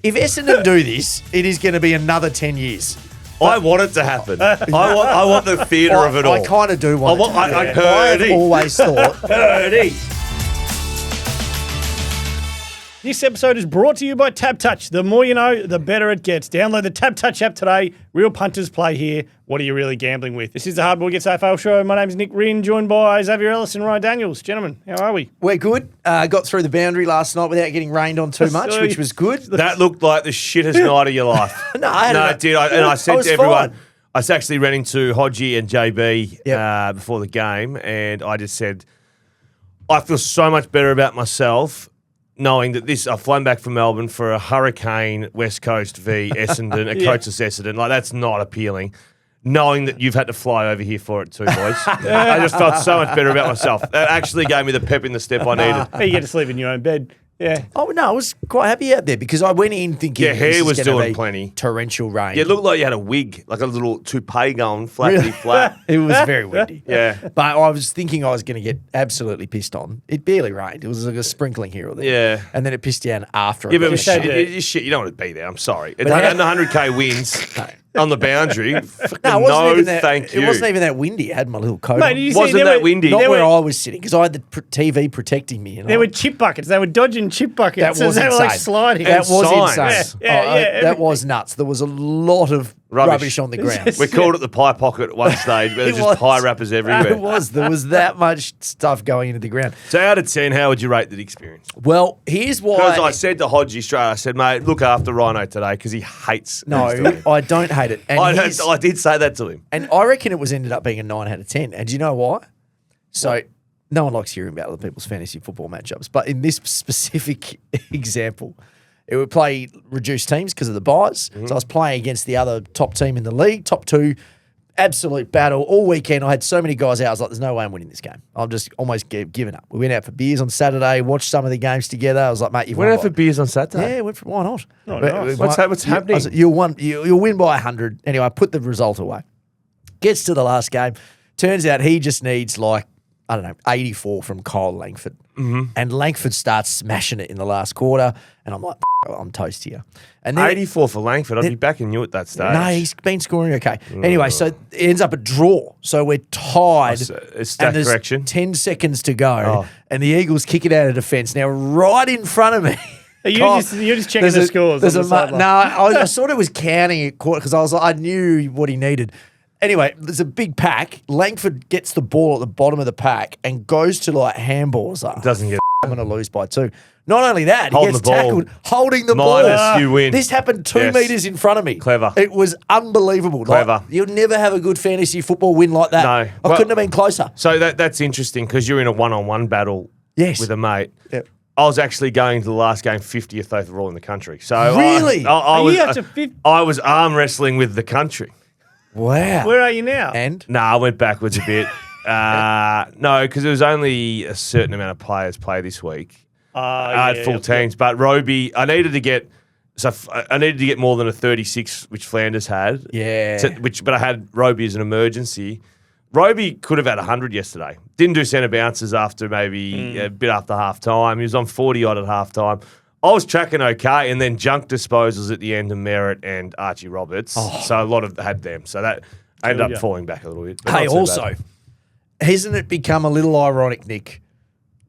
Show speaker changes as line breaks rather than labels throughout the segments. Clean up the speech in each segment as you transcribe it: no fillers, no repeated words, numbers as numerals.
If Essendon do this, it is going to be another 10 years.
I want it to happen. I want the theatre of it all.
I kind of do want it to happen. I've always thought.
This episode is brought to you by Tap Touch. The more you know, the better it gets. Download the Tap Touch app today. Real punters play here. What are you really gambling with? This is the Hardballgets AFL show. My name's Nick Rynne, joined by Xavier Ellis and Ryan Daniels. Gentlemen, how are we?
We're good. Got through the boundary last night without getting rained on too much, which was good.
That looked like the shittest night of your life.
It
did. I said to everyone,
fine.
I actually ran into Hodgie and JB before the game, and I just said, I feel so much better about myself knowing that I've flown back from Melbourne for a hurricane West Coast v Essendon, a coachless Essendon. Like, that's not appealing. Knowing that you've had to fly over here for it too, boys. I just felt so much better about myself. That actually gave me the pep in the step I needed.
You get to sleep in your own bed. Yeah.
Oh, no, I was quite happy out there because I went in thinking
Your hair was doing
be
plenty.
Torrential rain.
Yeah, it looked like you had a wig, like a little toupee going flappity flat.
It was very windy.
Yeah.
But I was thinking I was going to get absolutely pissed on. It barely rained. It was like a sprinkling here or there.
Yeah.
And then it pissed down after.
Yeah, but
shit.
you don't want to be there. I'm sorry. And the 100K wins on the boundary. Thank you.
It wasn't even that windy. I had my little coat
Mate,
on.
you
Wasn't
see,
that windy?
Not where I was sitting because I had the TV protecting me.
There were chip buckets. They were dodging chip buckets.
That was
they were like
insane.
sliding.
That was
signs.
insane.
Yeah,
that was nuts. There was a lot of rubbish on the ground.
We called it the pie pocket at one stage, but there's just pie wrappers everywhere.
It was. There was that much stuff going into the ground.
So out of 10, how would you rate the experience?
Well, here's why.
Because I said to Hodgie straight, I said, mate, look after Rhino today because he hates
No, I don't hate it. And
I did say that to him.
And I reckon it ended up being a 9 out of 10. And do you know why? So no one likes hearing about other people's fantasy football matchups. But in this specific example, it would play reduced teams because of the buys. So I was playing against the other top team in the league, top two, absolute battle all weekend. I had so many guys out. I was like, there's no way I'm winning this game. I'm just almost giving up. We went out for beers on Saturday, watched some of the games together. I was like, mate, you've
Went out for beers on Saturday?
Yeah, why not?
Oh, nice.
What's happening?
I said, you'll win by 100. Anyway, I put the result away. Gets to the last game. Turns out he just needs 84 from Kyle Langford. Mm-hmm. And Langford starts smashing it in the last quarter. And I'm like, I'm toast here. And then
84 for Langford. I'd be backing you at that stage.
No, he's been scoring okay. Anyway, so it ends up a draw. So we're tied.
A stat
and there's
correction.
10 seconds to go. And the Eagles kick it out of defence. Now, right in front of me.
You're just checking the scores.
I sort of was counting it because I knew what he needed. Anyway, there's a big pack. Langford gets the ball at the bottom of the pack and goes to handballs.
Doesn't get
I'm going to lose by 2. Not only that,
Holding
he gets
the ball.
tackled holding the
Minus,
ball.
you win.
This happened 2 metres in front of me.
Clever.
It was unbelievable.
Clever.
You'll never have a good fantasy football win like that.
No.
I couldn't have been closer.
So that's interesting because you're in a one-on-one battle with a mate.
Yep.
I was actually going to the last game 50th overall in the country. So
Really?
I was arm wrestling with the country.
Wow.
Where are you now?
And?
I went backwards a bit. No, because there was only a certain amount of players play this week. I had full teams, but Roby, I needed to get more than a 36, which Flanders had.
Yeah.
But I had Roby as an emergency. Roby could have had 100 yesterday. Didn't do centre bounces after maybe a bit after half time. He was on 40 odd at half time. I was tracking okay, and then junk disposals at the end of Merritt and Archie Roberts. So a lot of had them. So that I ended up falling back a little bit.
Hey, also, hasn't it become a little ironic,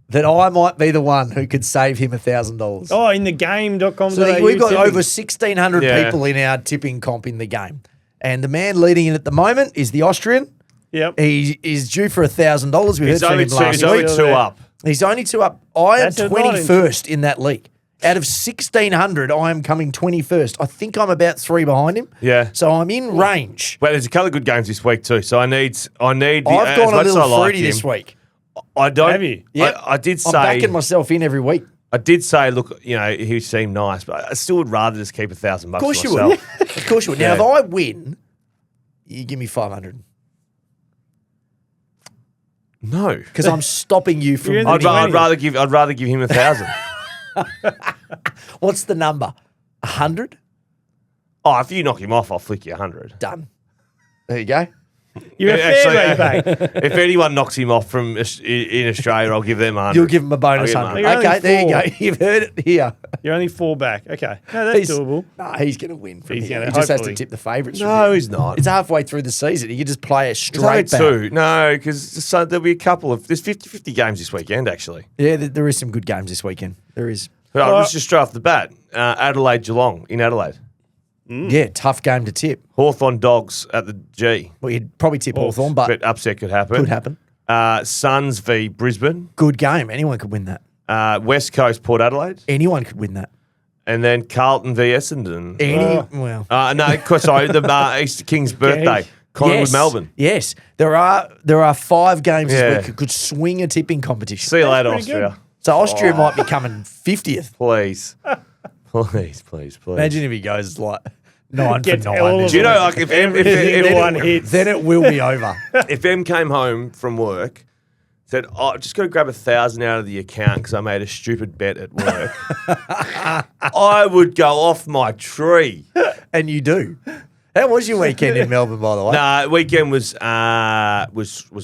that I might be the one who could save him $1,000?
Oh, in the game.com.
So we've got over 1,600 people in our tipping comp in the game. And the man leading it at the moment is the Austrian.
Yep.
He is due for $1,000. We heard from him last week.
He's only 2 up.
He's only 2 up. I am
That's a
21st in that league. Out of 1,600, I am coming 21st. I think I'm about 3 behind him.
Yeah.
So I'm in range.
Well, there's a couple of good games this week too. So I need.
I've gone a little fruity this week.
I don't.
Have you?
Yeah.
I did say.
I'm backing myself in every week.
I did say, look, he seemed nice, but I still would rather just keep $1,000
Of course you
myself.
would. Of course you would. Now, if I win, you give me 500.
No,
because I'm stopping you from.
I'd rather give him 1,000.
What's the number? 100?
Oh, if you knock him off, I'll flick you 100.
Done. There you go.
You're a fair bag.
If anyone knocks him off from in Australia, I'll give them 100.
You'll give him a bonus
I'll
100.
give him
Okay, there you
4.
go. You've heard it here.
You're only 4 back. Okay. No, that's doable.
No, he's going to win from
He's
here.
gonna,
He just has to
hopefully.
tip the favourites.
No, he's not.
It's halfway through the season. You can just play a
There's
straight
only
back.
2. No, because there'll be a couple of... There's 50 games this weekend, actually.
Yeah, there is some good games this weekend. There is.
Let's just straight off the bat. Adelaide, Geelong in Adelaide.
Yeah, tough game to tip.
Hawthorn Dogs at the G.
Well, you'd probably tip Hawthorn, but
upset could happen.
could happen.
Suns v Brisbane.
Good game. Anyone could win that.
West Coast, Port Adelaide.
Anyone could win that.
And then Carlton v Essendon.
Well,
No, sorry, the Easter King's birthday. Collingwood,
yes,
Melbourne.
Yes, there are 5 games
Yeah.
this week that could swing a tipping competition.
See you later,
pretty good.
Austria.
So Austria might be coming 50th.
Please. Please.
Imagine if he goes like 9
Gets
for 9.
all of
Do you know,
them.
like, if
Every single one hits.
Then it will be over.
if Em came home from work, said, I've just got to grab 1,000 out of the account because I made a stupid bet at work, I would go off my tree.
And you do. How was your weekend in Melbourne, by the way?
Nah, weekend was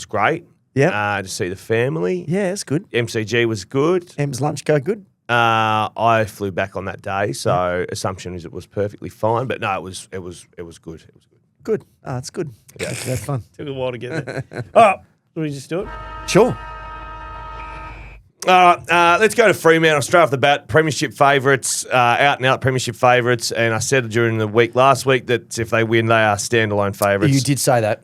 great.
Yeah.
To see the family.
Yeah, it's good.
MCG was good.
Em's lunch go good.
I flew back on that day, so assumption is it was perfectly fine. But no, it was good. It was good.
Good. It's good. Yeah. That's fun.
Took a while to get there. All right. Will we just do it?
Sure.
All right, let's go to Fremantle straight off the bat. Premiership favourites, out and out Premiership favourites, and I said during the week last week that if they win, they are standalone favourites.
You did say that.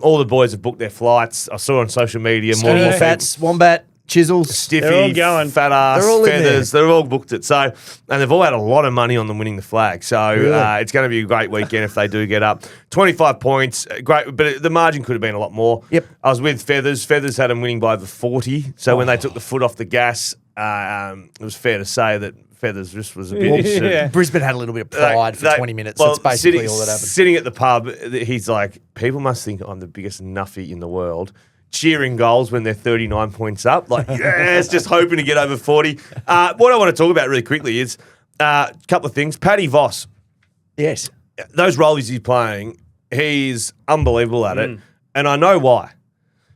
All the boys have booked their flights. I saw on social media
Skinny,
more
Fats, Wombat, Chisels.
Stiffy,
They're all going.
fat ass,
They're all in
feathers. They've all booked it. So, and they've all had a lot of money on them winning the flag. So
Really?
it's going to be a great weekend if they do get up. 25 points, great, but the margin could have been a lot more.
Yep.
I was with Feathers. Feathers had them winning by the 40. So when they took the foot off the gas, it was fair to say that Feathers just was a bit.
Yeah.
Brisbane had a little bit of pride for 20 minutes.
Well,
That's basically all that happened.
Sitting at the pub, he's like, people must think I'm the biggest nuffy in the world. Cheering goals when they're 39 points up. Like, yes, just hoping to get over 40. What I want to talk about really quickly is a couple of things. Paddy Voss,
Yes.
those roles he's playing, he's unbelievable at it. And I know why.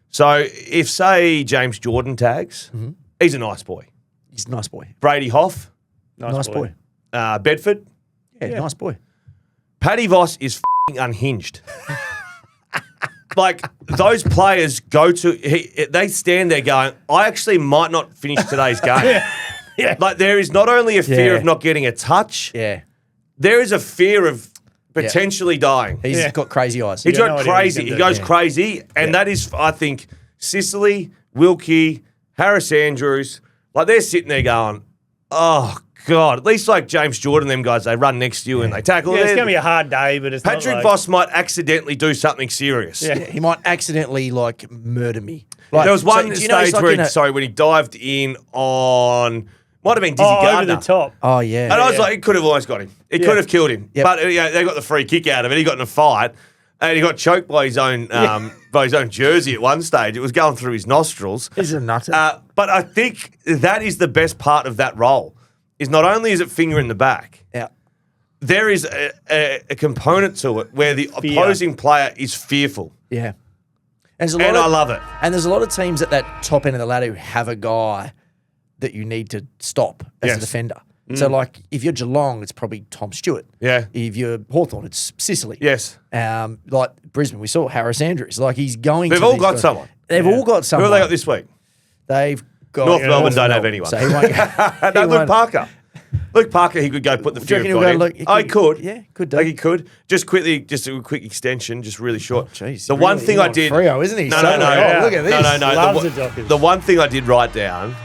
So if, say, James Jordan tags, he's a nice boy.
He's a nice boy.
Brady Hoff,
Nice boy.
Bedford.
Yeah, nice boy.
Paddy Voss is f***ing unhinged. Like, those players go to... they stand there going, I actually might not finish today's game.
Yeah.
Like, there is not only a fear
Yeah.
of not getting a touch,
Yeah.
there is a fear of potentially dying.
He's
Yeah.
got crazy eyes.
He's
got
got
no idea what
crazy.
he
He
can
goes
do.
crazy. And that is, I think, Sicily, Wilkie, Harris Andrews, like, they're sitting there going, oh, God. At least like James Jordan, them guys, they run next to you and they tackle.
Yeah, it's
They're-
going to be a hard day, but it's
Patrick
not like...
Voss might accidentally do something serious.
Yeah.
He might accidentally, like, murder me. Like,
There was one
do you know he's
stage
like
where,
in a-
when he dived in on, might have been Dizzy
over
Gardner.
the top.
Oh, yeah.
And I was like, it could have almost got him. It could have killed him.
Yep.
But they got the free kick out of it. He got in a fight. And he got choked by his own jersey at one stage. It was going through his nostrils.
He's a nutter.
But I think that is the best part of that role. Is not only is it finger in the back,
yeah.
there is a component to it where the opposing player is fearful.
Yeah. And, there's a lot
And
of,
I love it.
And there's a lot of teams at that top end of the ladder who have a guy that you need to stop as a
Yes.
defender. So, like, if you're Geelong, it's probably Tom Stewart.
Yeah.
If you're Hawthorn, it's Sicily.
Yes.
Like Brisbane, we saw Harris Andrews. Like, he's going
They've
to
all
these
got
guys.
someone.
They've all got
Who
someone.
have they got this week?
They've got...
North Melbourne
North
don't have
Melbourne.
anyone.
So he won't...
No,
he
Luke
won't-
Parker. Luke Parker, he could go put the
Do you
fear
reckon
of
he'll
God
go
in.
look-
Oh, he could.
Yeah, could do.
Like he could. Just quickly, just a quick extension, just really short.
Jeez,
the
really,
one thing
he's
I
on
did.
Freo, isn't he?
No,
So
no, no.
like, oh, look at this.
No, no, no.
Loves
The,
the Dockers.
the one thing I did write down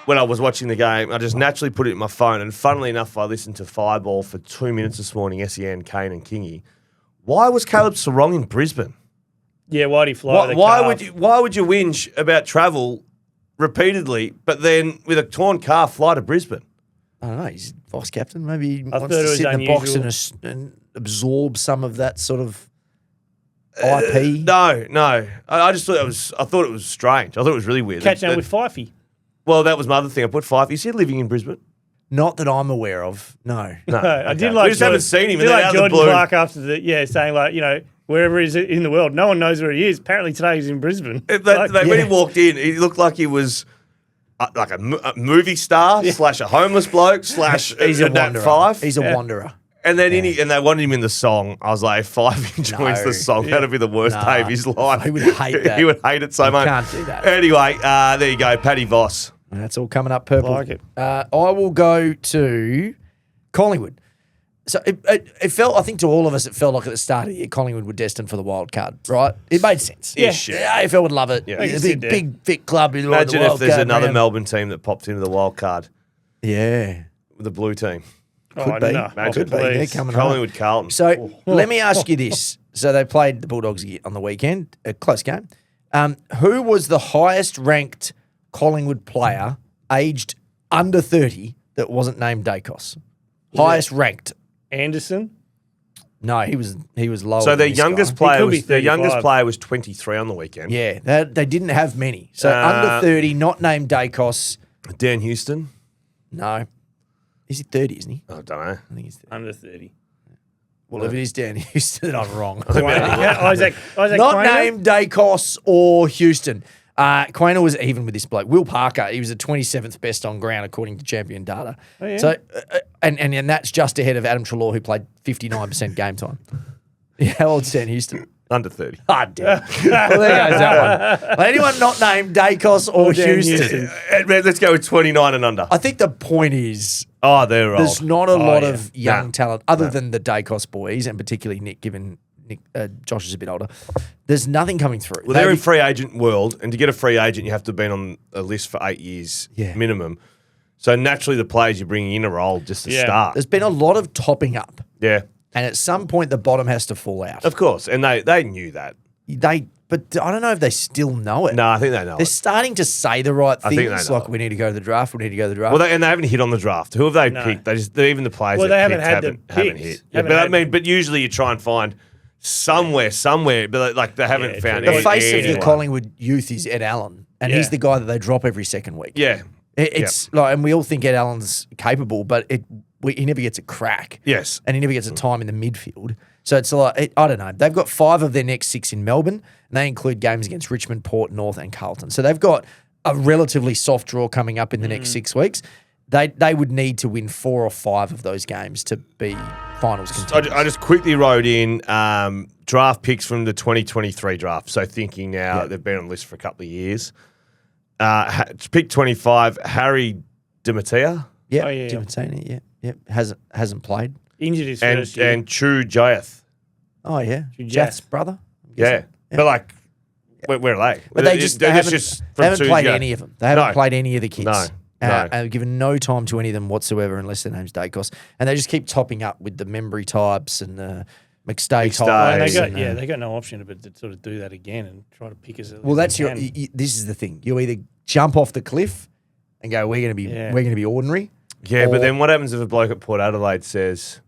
when I was watching the game, I just naturally put it in my phone. And funnily enough, I listened to Fireball for 2 minutes this morning, SEN, Kane and Kingy. Why was Caleb Sarong in Brisbane?
Yeah, why'd he fly the
Why
calf?
why would you whinge about travel repeatedly, but then with a torn calf fly to Brisbane?
I don't know. He's vice captain. Maybe he
thought
wants
it
to
was
sit in the box
unusual.
and absorb some of that sort of IP.
No. I just thought I thought it was strange. I thought it was really weird.
Catching up with Fifey.
Well, that was my other thing. I put five. Is he living in Brisbane?
Not that I'm aware of. No.
No.
I did
Okay.
like
We just haven't seen him.
I did
And then
like
out of the
Jordan
blue.
Clark after the saying like wherever he is in the world. No one knows where he is. Apparently today he's in Brisbane.
When he walked in, he looked like he was like a movie star / a homeless bloke /
He's a wanderer.
Five.
He's a wanderer.
And then and they wanted him in the song. I was like, if Five joins the song, that'd be the worst day of his life.
He would hate that.
He would hate it so much.
Can't do that.
Anyway, there you go, Paddy Voss.
And that's all coming up purple.
Like it.
I will go to Collingwood. So it felt, I think to all of us, it felt like at the start of the year, Collingwood were destined for the wild card, right? It made sense.
Yeah.
The AFL would love it.
Yeah.
It's a big, fit club.
Imagine if there's another Melbourne team that popped into the wild card.
Yeah.
With the blue team.
Could be.
No.
Imagine.
Could be. They're coming home.
Collingwood, Carlton.
So let me ask you this. So they played the Bulldogs on the weekend, a close game. Who was the highest ranked Collingwood player aged under 30 that wasn't named Dacos? Highest ranked.
Anderson?
No, he was lower.
So
than
their
this
youngest
guy.
player was 23 on the weekend.
Yeah, they didn't have many. So under 30, not named Dacos.
Dan Houston.
No. Is he 30, isn't he?
I don't know.
I think he's 30.
Under 30.
Well, if it is Dan Houston, then I'm wrong.
Isaac
Not
Quainer?
named Dacos or Houston. Quainer was even with this bloke. Will Parker, he was the 27th best on ground according to Champion Data.
Oh, yeah.
So, and that's just ahead of Adam Treloar, who played 59% game time. Yeah, how old's Dan Houston?
Under 30.
Ah, damn. Well, there goes that one. Well, anyone not named Dacos or
Dan
Houston?
Let's go with 29 and under.
I think the point is
They're old.
there's not a lot of young
Nah.
talent other than the Dacos boys, and particularly Nick, given Josh is a bit older. There's nothing coming through.
Well, they're in free agent world, and to get a free agent, you have to have been on a list for 8 years minimum. So naturally, the players you're bringing in are old just to start.
There's been a lot of topping up.
Yeah.
And at some point, the bottom has to fall out.
Of course, and they knew that.
But I don't know if they still know it.
No, I think they know
They're
it.
starting to say the right
I think they
things,
know
like
it.
we need to go to the draft, we need to go to the draft.
Well, they haven't hit on the draft. Who have they picked? Even the players
Well,
they
they haven't
picked
had the
haven't
picks.
hit. Yeah,
Haven't had-
but usually you try and find somewhere, but like they haven't found
true.
the face of the
anyone.
Collingwood youth is Ed Allen, and he's the guy that they drop every second week.
Yeah.
It's like, and we all think Ed Allen's capable, but he never gets a crack.
Yes.
And he never gets a time in the midfield. So it's like, I don't know. They've got 5 of their next 6 in Melbourne, and they include games against Richmond, Port, North, and Carlton. So they've got a relatively soft draw coming up in the next 6 weeks. They would need to win 4 or 5 of those games to be finals contenders.
I just quickly wrote in draft picks from the 2023 draft. So thinking now they've been on the list for a couple of years. Pick 25, Harry DiMattia.
Yeah,
Oh, yeah.
Dimitani, yeah. Hasn't played.
Injured his first year.
and Chu Jayath.
Oh, yeah.
Jath.
Jath's brother. I'm
Yeah.
guessing.
But like, where are they?
But they haven't played any of them. They haven't
No.
played any of the kids.
No. No.
And given no time to any of them whatsoever unless their name's Dacos. And they just keep topping up with the Membry types and the McStay types.
And
McStay.
they got no option but to sort of do that again and try to pick us.
Well, that's this is the thing. You either jump off the cliff and go, we're going to be ordinary.
Yeah,
or-
but then what happens if a bloke at Port Adelaide says,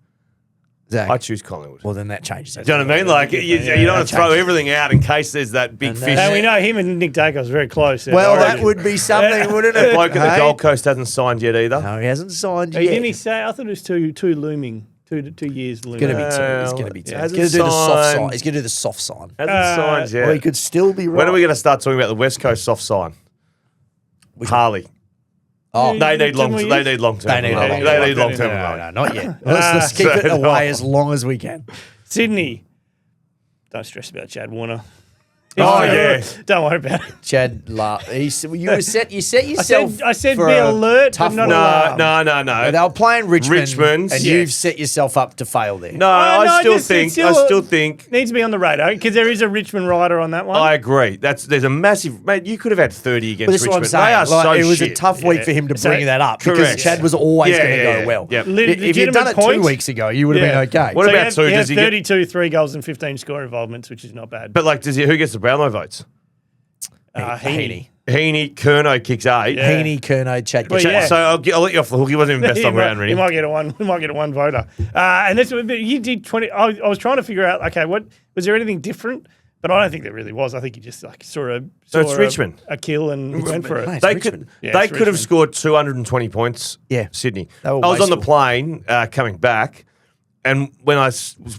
Zach,
I choose Collingwood?
well, then that changes
Do you know what I mean? Like, you don't want to throw everything out in case there's that big
And
fish.
Now we know him and Nick Dacos are very close.
Well, that would be something, wouldn't it?
Bloke at the
Hey?
Gold Coast hasn't signed yet either.
No, he hasn't signed yet.
Didn't he say? I thought it was two looming, 2 years looming.
It's going to be 2. It's going to be 2. He's
hasn't
going to do the soft
signed.
sign. He's going to do the soft sign.
Hasn't signed yet.
Or he could still be right.
When are we going to start talking about the West Coast soft sign? Harley.
Oh,
Yeah,
They need long.
Didn't we
They need long term.
They need long-term.
They need long
no,
term.
not yet. Let's keep it away as long as we can.
Sydney. Don't stress about Chad Warner.
Oh, yeah.
Don't worry about it.
Chad, you set yourself.
I said
for
be
a
alert,
tough
but not
week.
alarmed.
No.
They were playing Richmond,
Richmond,
and
yes.
you've set yourself up to fail there.
No,
Oh,
I
no,
still
just-
think.
it's still-
think.
Needs to be on the radar because there is a Richmond rider on that one.
I agree. There's a massive mate. You could have had 30 against
But that's what I'm
Richmond.
saying.
They are
Like,
so
it was
shit.
a tough week for him to
So-
bring that up because
Correct.
Chad was always
Yeah,
going to
yeah,
go well.
yeah.
If you'd done it 2
Legitimate
weeks ago, you would have
Yeah.
been okay.
What
So
about
he
two?
had
Does he get?
32, 3 goals and 15 score involvements, which is not bad.
But like, who gets the Brownlow votes?
Heaney.
Heaney, Kerno kicks 8.
Yeah.
Heaney, Kerno, Chad.
Well,
Chad-
yeah.
So I'll let you off the hook. He wasn't even best on ground,
He
really.
might get a one. He might get a one voter. And that's what you did. 20. I was trying to figure out. Okay, what was there anything different? But I don't think there really was. I think he just like saw
it's Richmond.
a kill and went for it.
Mate,
They
Richmond.
could
Yeah,
they
it's
could have
Richmond.
scored 220 points.
Yeah.
Sydney.
They
I
were
was on the
wasteful.
plane coming back, And when I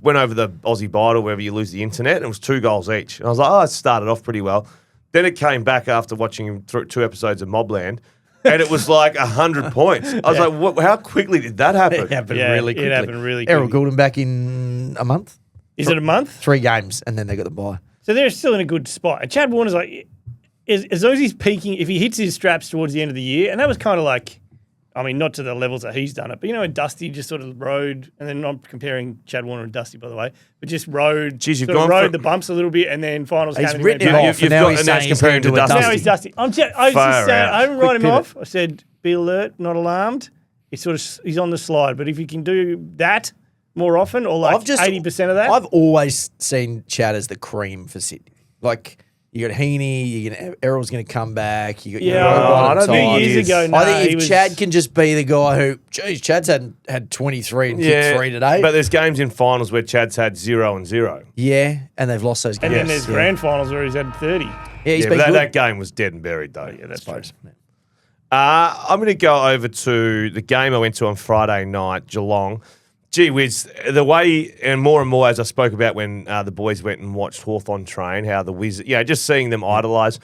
went over the Aussie Bite or wherever you lose the internet, it was 2 goals each. And I was like, it started off pretty well. Then it came back after watching him through 2 episodes of Mobland, and it was like 100 points. I was like, how quickly did that happen?
It happened really quickly.
It happened really quickly.
Errol Goulden back in a month.
Is it a month?
3 games, and then they got the bye.
So they're still in a good spot. And Chad Warner's like, as long as he's peaking, if he hits his straps towards the end of the year, and that was kind of like, I mean, not to the levels that he's done it, but when Dusty just sort of rode, and then I'm comparing Chad Warner and Dusty, by the way, but just rode, the bumps a little bit, and then finals
he's
came.
Written him off, and now he's comparing to Dusty.
Now he's Dusty. I was just saying, I didn't write him off. I said, be alert, not alarmed. He's on the slide, but if you can do that more often, or like 80% of that,
I've always seen Chad as the cream for Sydney. Like, you got Heaney, Errol's going to come back. You got,
a few years ago.
I think if Chad can just be the guy who, Chad's had 23 and kicked 3 today.
But there's games in finals where Chad's had 0 and 0.
Yeah, and they've lost those games.
And then there's grand finals where he's had 30.
Yeah, he's been
but
good.
that game was dead and buried, though.
Yeah, that's true.
I'm going to go over to the game I went to on Friday night, Geelong. Gee whiz, the way, and more as I spoke about when the boys went and watched Hawthorn train, how the Wiz, just seeing them idolise.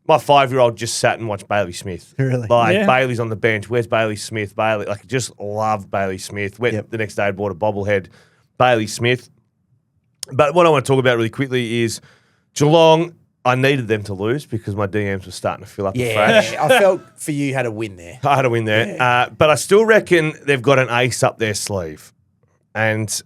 My 5-year-old just sat and watched Bailey Smith.
Really?
Bailey's on the bench. Where's Bailey Smith? Bailey, just loved Bailey Smith. Went the next day and bought a bobblehead, Bailey Smith. But what I want to talk about really quickly is Geelong. I needed them to lose because my DMs were starting to fill up afresh.
I felt for you had a win there.
I had a win there.
Yeah.
But I still reckon they've got an ace up their sleeve. And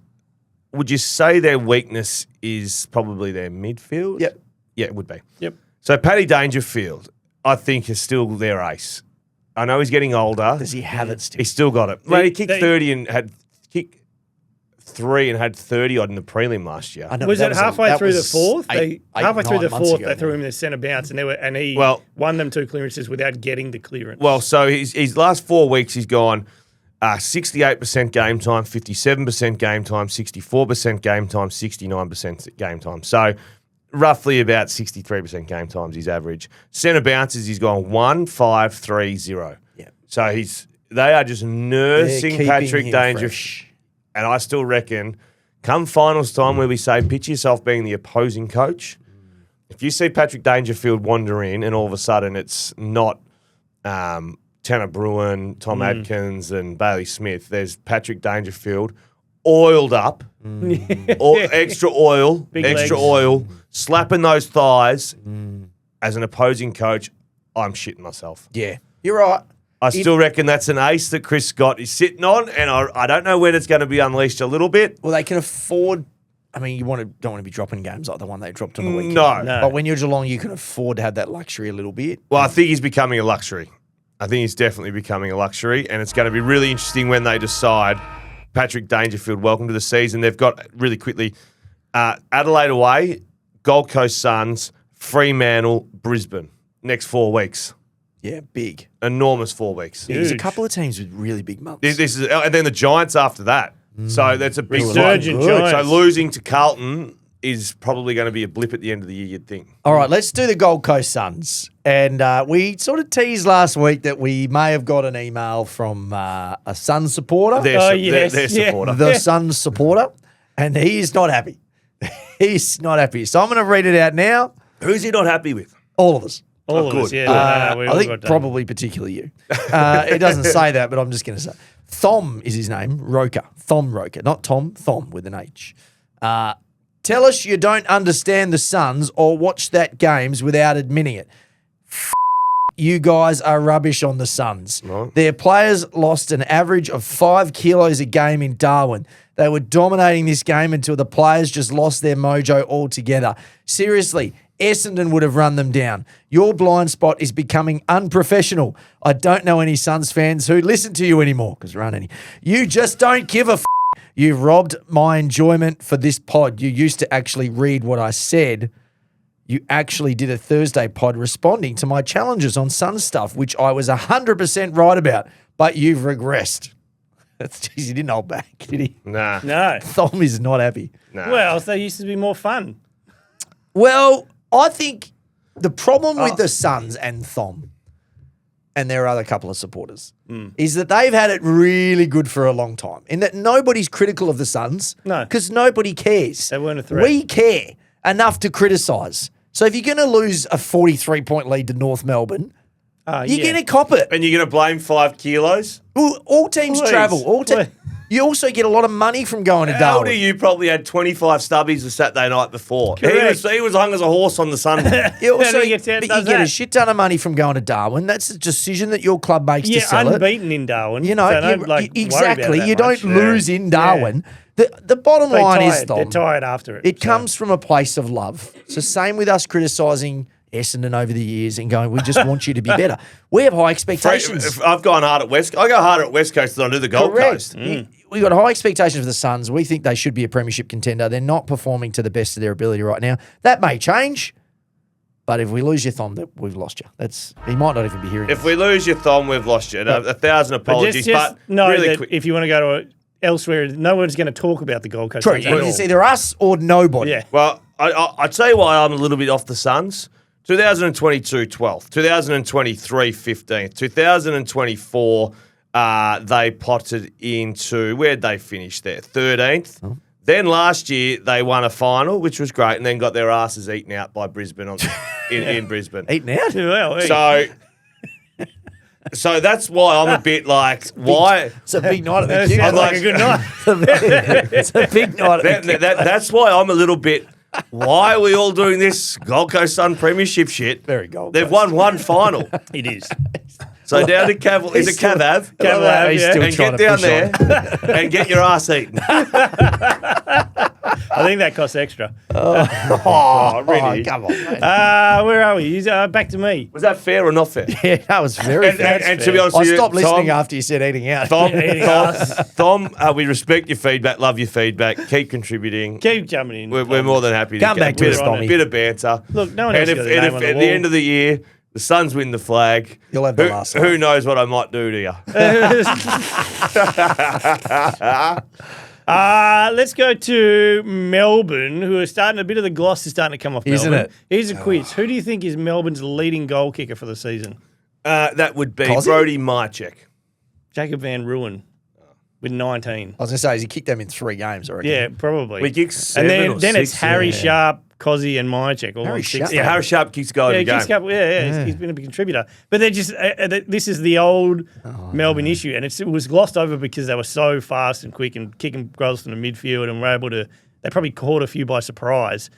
would you say their weakness is probably their midfield?
Yep.
Yeah, it would be.
Yep.
So Paddy Dangerfield, I think, is still their ace. I know he's getting older.
Does he have it still?
He's still got it. He kicked 30 and had kicked 3 and had 30 odd in the prelim last year.
I know,
Was it halfway through the fourth?
Halfway
Through the fourth, they threw him in the centre bounce, and he won them 2 clearances without getting the clearance.
Well, so his last 4 weeks, he's gone 68% game time, 57% game time, 64% game time, 69% game time. So roughly about 63% game times his average. Centre bounces, he's gone 1, 5, 3, 0.
Yeah.
So they are just nursing Patrick Dangerfield. And I still reckon come finals time where we say picture yourself being the opposing coach. If you see Patrick Dangerfield wander in and all of a sudden it's not Tanner Bruin, Tom Adkins and Bailey Smith, there's Patrick Dangerfield oiled up, extra oil,
Big legs.
oil, slapping those thighs. As an opposing coach, I'm shitting myself.
Yeah, you're right.
I still reckon that's an ace that Chris Scott is sitting on, and I don't know when it's going to be unleashed a little bit.
Well, they can afford. I mean, don't want to be dropping games like the one they dropped on the weekend.
No.
But when you're Geelong, you can afford to have that luxury a little bit.
Well, I think he's becoming a luxury. I think he's definitely becoming a luxury, and it's going to be really interesting when they decide. Patrick Dangerfield, welcome to the season. They've got, really quickly, Adelaide away, Gold Coast Suns, Fremantle, Brisbane. Next 4 weeks.
Yeah, big.
Enormous 4 weeks.
Yeah, there's a couple of teams with really big months.
This is, and then the Giants after that. So that's a big
Resurgent Giants.
So losing to Carlton is probably going to be a blip at the end of the year, you'd think.
All right, let's do the Gold Coast Suns. And we sort of teased last week that we may have got an email from a Suns supporter.
Their supporter.
The Suns supporter. And he is not happy. He's not happy. So I'm going to read it out now.
Who's he not happy with?
All of us.
All of us, yeah. We all
I think
got done.
probably particularly you. It doesn't say that, but I'm just going to say. Thom is his name, Roker. Thom Roker. Not Tom, Thom with an H. Tell us you don't understand the Suns or watch that games without admitting it. You guys are rubbish on the Suns.
Right.
Their players lost an average of 5 kilos a game in Darwin. They were dominating this game until the players just lost their mojo altogether. Seriously, Essendon would have run them down. Your blind spot is becoming unprofessional. I don't know any Suns fans who listen to you anymore, because there aren't any. You just don't give a f***. You've robbed my enjoyment for this pod. You used to actually read what I said. You actually did a Thursday pod responding to my challenges on Sun stuff, which I was 100% right about, but you've regressed. Jeez, he didn't hold back, did he?
Nah.
No.
Thom is not happy.
Nah.
Well, they used to be more fun.
Well, I think the problem with the Suns and Thom and there are other couple of supporters, is that they've had it really good for a long time. In that nobody's critical of the Suns.
No.
Because nobody cares.
They weren't a threat.
We care enough to criticise. So if you're going to lose a 43-point lead to North Melbourne, you're going to cop it.
And you're going to blame 5 kilos?
All teams
Please.
travel. You also get a lot of money from going to
How
Darwin.
do you probably had 25 stubbies the Saturday night before?
Correct.
He was hung as a horse on the Sunday.
You also
he gets out and
but you
does
get a
that.
shit ton of money from going to Darwin. That's a decision that your club makes to sell it.
Unbeaten in Darwin.
You know,
so don't, worry
exactly.
about that
You
much.
don't lose in Darwin. The bottom line is,
They're
Dom,
tired after it.
it comes from a place of love. So same with us criticising Essendon over the years and going, we just want you to be better. We have high expectations.
I've gone hard at West. I go harder at West Coast than I do the Gold Coast.
We've got high expectations for the Suns. We think they should be a premiership contender. They're not performing to the best of their ability right now. That may change, but if we lose your thumb, we've lost you. He might not even be hearing
If
this.
we lose your thumb, we've lost you. 1,000 apologies.
Just
But
know
really
that
quick.
if you want to go to elsewhere, no one's going to talk about the Gold Coast.
True.
Suns at all.
It's either us or nobody.
Yeah.
Well, I'll tell you why I'm a little bit off the Suns. 2022, 12th. 2023, 15th. 2024, they potted into, where'd they finish there? 13th.
Oh.
Then last year, they won a final, which was great, and then got their asses eaten out by Brisbane in Brisbane.
Eating out?
Well, hey.
So that's why I'm a bit like, why?
It's a big night at the
That
Q.
sounds like a good night.
It's a big night at the Q.
That's why I'm a little bit. Why are we all doing this Gold Coast Sun Premiership shit?
Very Gold
They've
Coast.
won one final.
It is.
So down to Cav. Is it
still-
Cavav?
Cavav,
He's
yeah.
still
And
trying
get
to
down
push
there and get your ass eaten.
I think that costs extra.
Oh, really?
Oh, come on, mate.
Where are we? Back to me.
Was that fair or not fair?
Yeah, that was very fair.
And to be honest
I
with you,
stopped listening
Tom,
after you said eating out.
Tom, we respect your feedback, love your feedback, keep contributing.
Keep jumping in.
We're more than happy to
Come
get
back
a
to
bit
us,
of,
Tommy.
bit of banter.
Look, no one
and
else
if,
got a
and
name
if
on the
at
wall.
the end of the year the Suns win the flag,
You'll have the last
who
laugh.
knows what I might do to you?
Let's go to Melbourne, who are starting a bit of the gloss is starting to come off.
Isn't
Melbourne.
it?
Here's a quiz. Who do you think is Melbourne's leading goal kicker for the season?
That would be
Cozzy?
Brody Mychek.
Jacob Van Ruin with 19.
I was going to say, has he kicked them in 3 games, I reckon?
Yeah, probably.
We kicked 7
and
or
then
6.
it's Harry Sharp, Cozzy, and Mychek. All
Harry
on 6.
Sharp?
Yeah, Harry Sharp kicks a goal
Yeah,
every
he kicks
game.
he's been a big contributor. But they're just this is the old Melbourne issue, and it was glossed over because they were so fast and quick and kicking goals from the midfield, and were able to. They probably caught a few by surprise,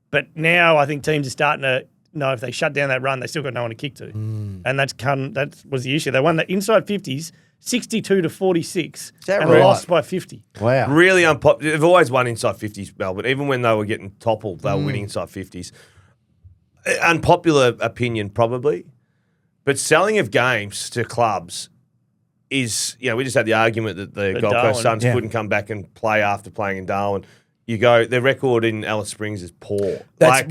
but now I think teams are starting to know if they shut down that run, they still got no one to kick to, and that was the issue. They won the inside 50s, 62-46,
that
and
right?
lost by 50.
Wow.
Really unpopular. They've always won inside 50s, Melbourne. Even when they were getting toppled, they were winning inside 50s. Unpopular opinion, probably. But selling of games to clubs is, we just had the argument that the Gold
Darwin,
Coast Suns
yeah.
couldn't come back and play after playing in Darwin. Their record in Alice Springs is poor.
That's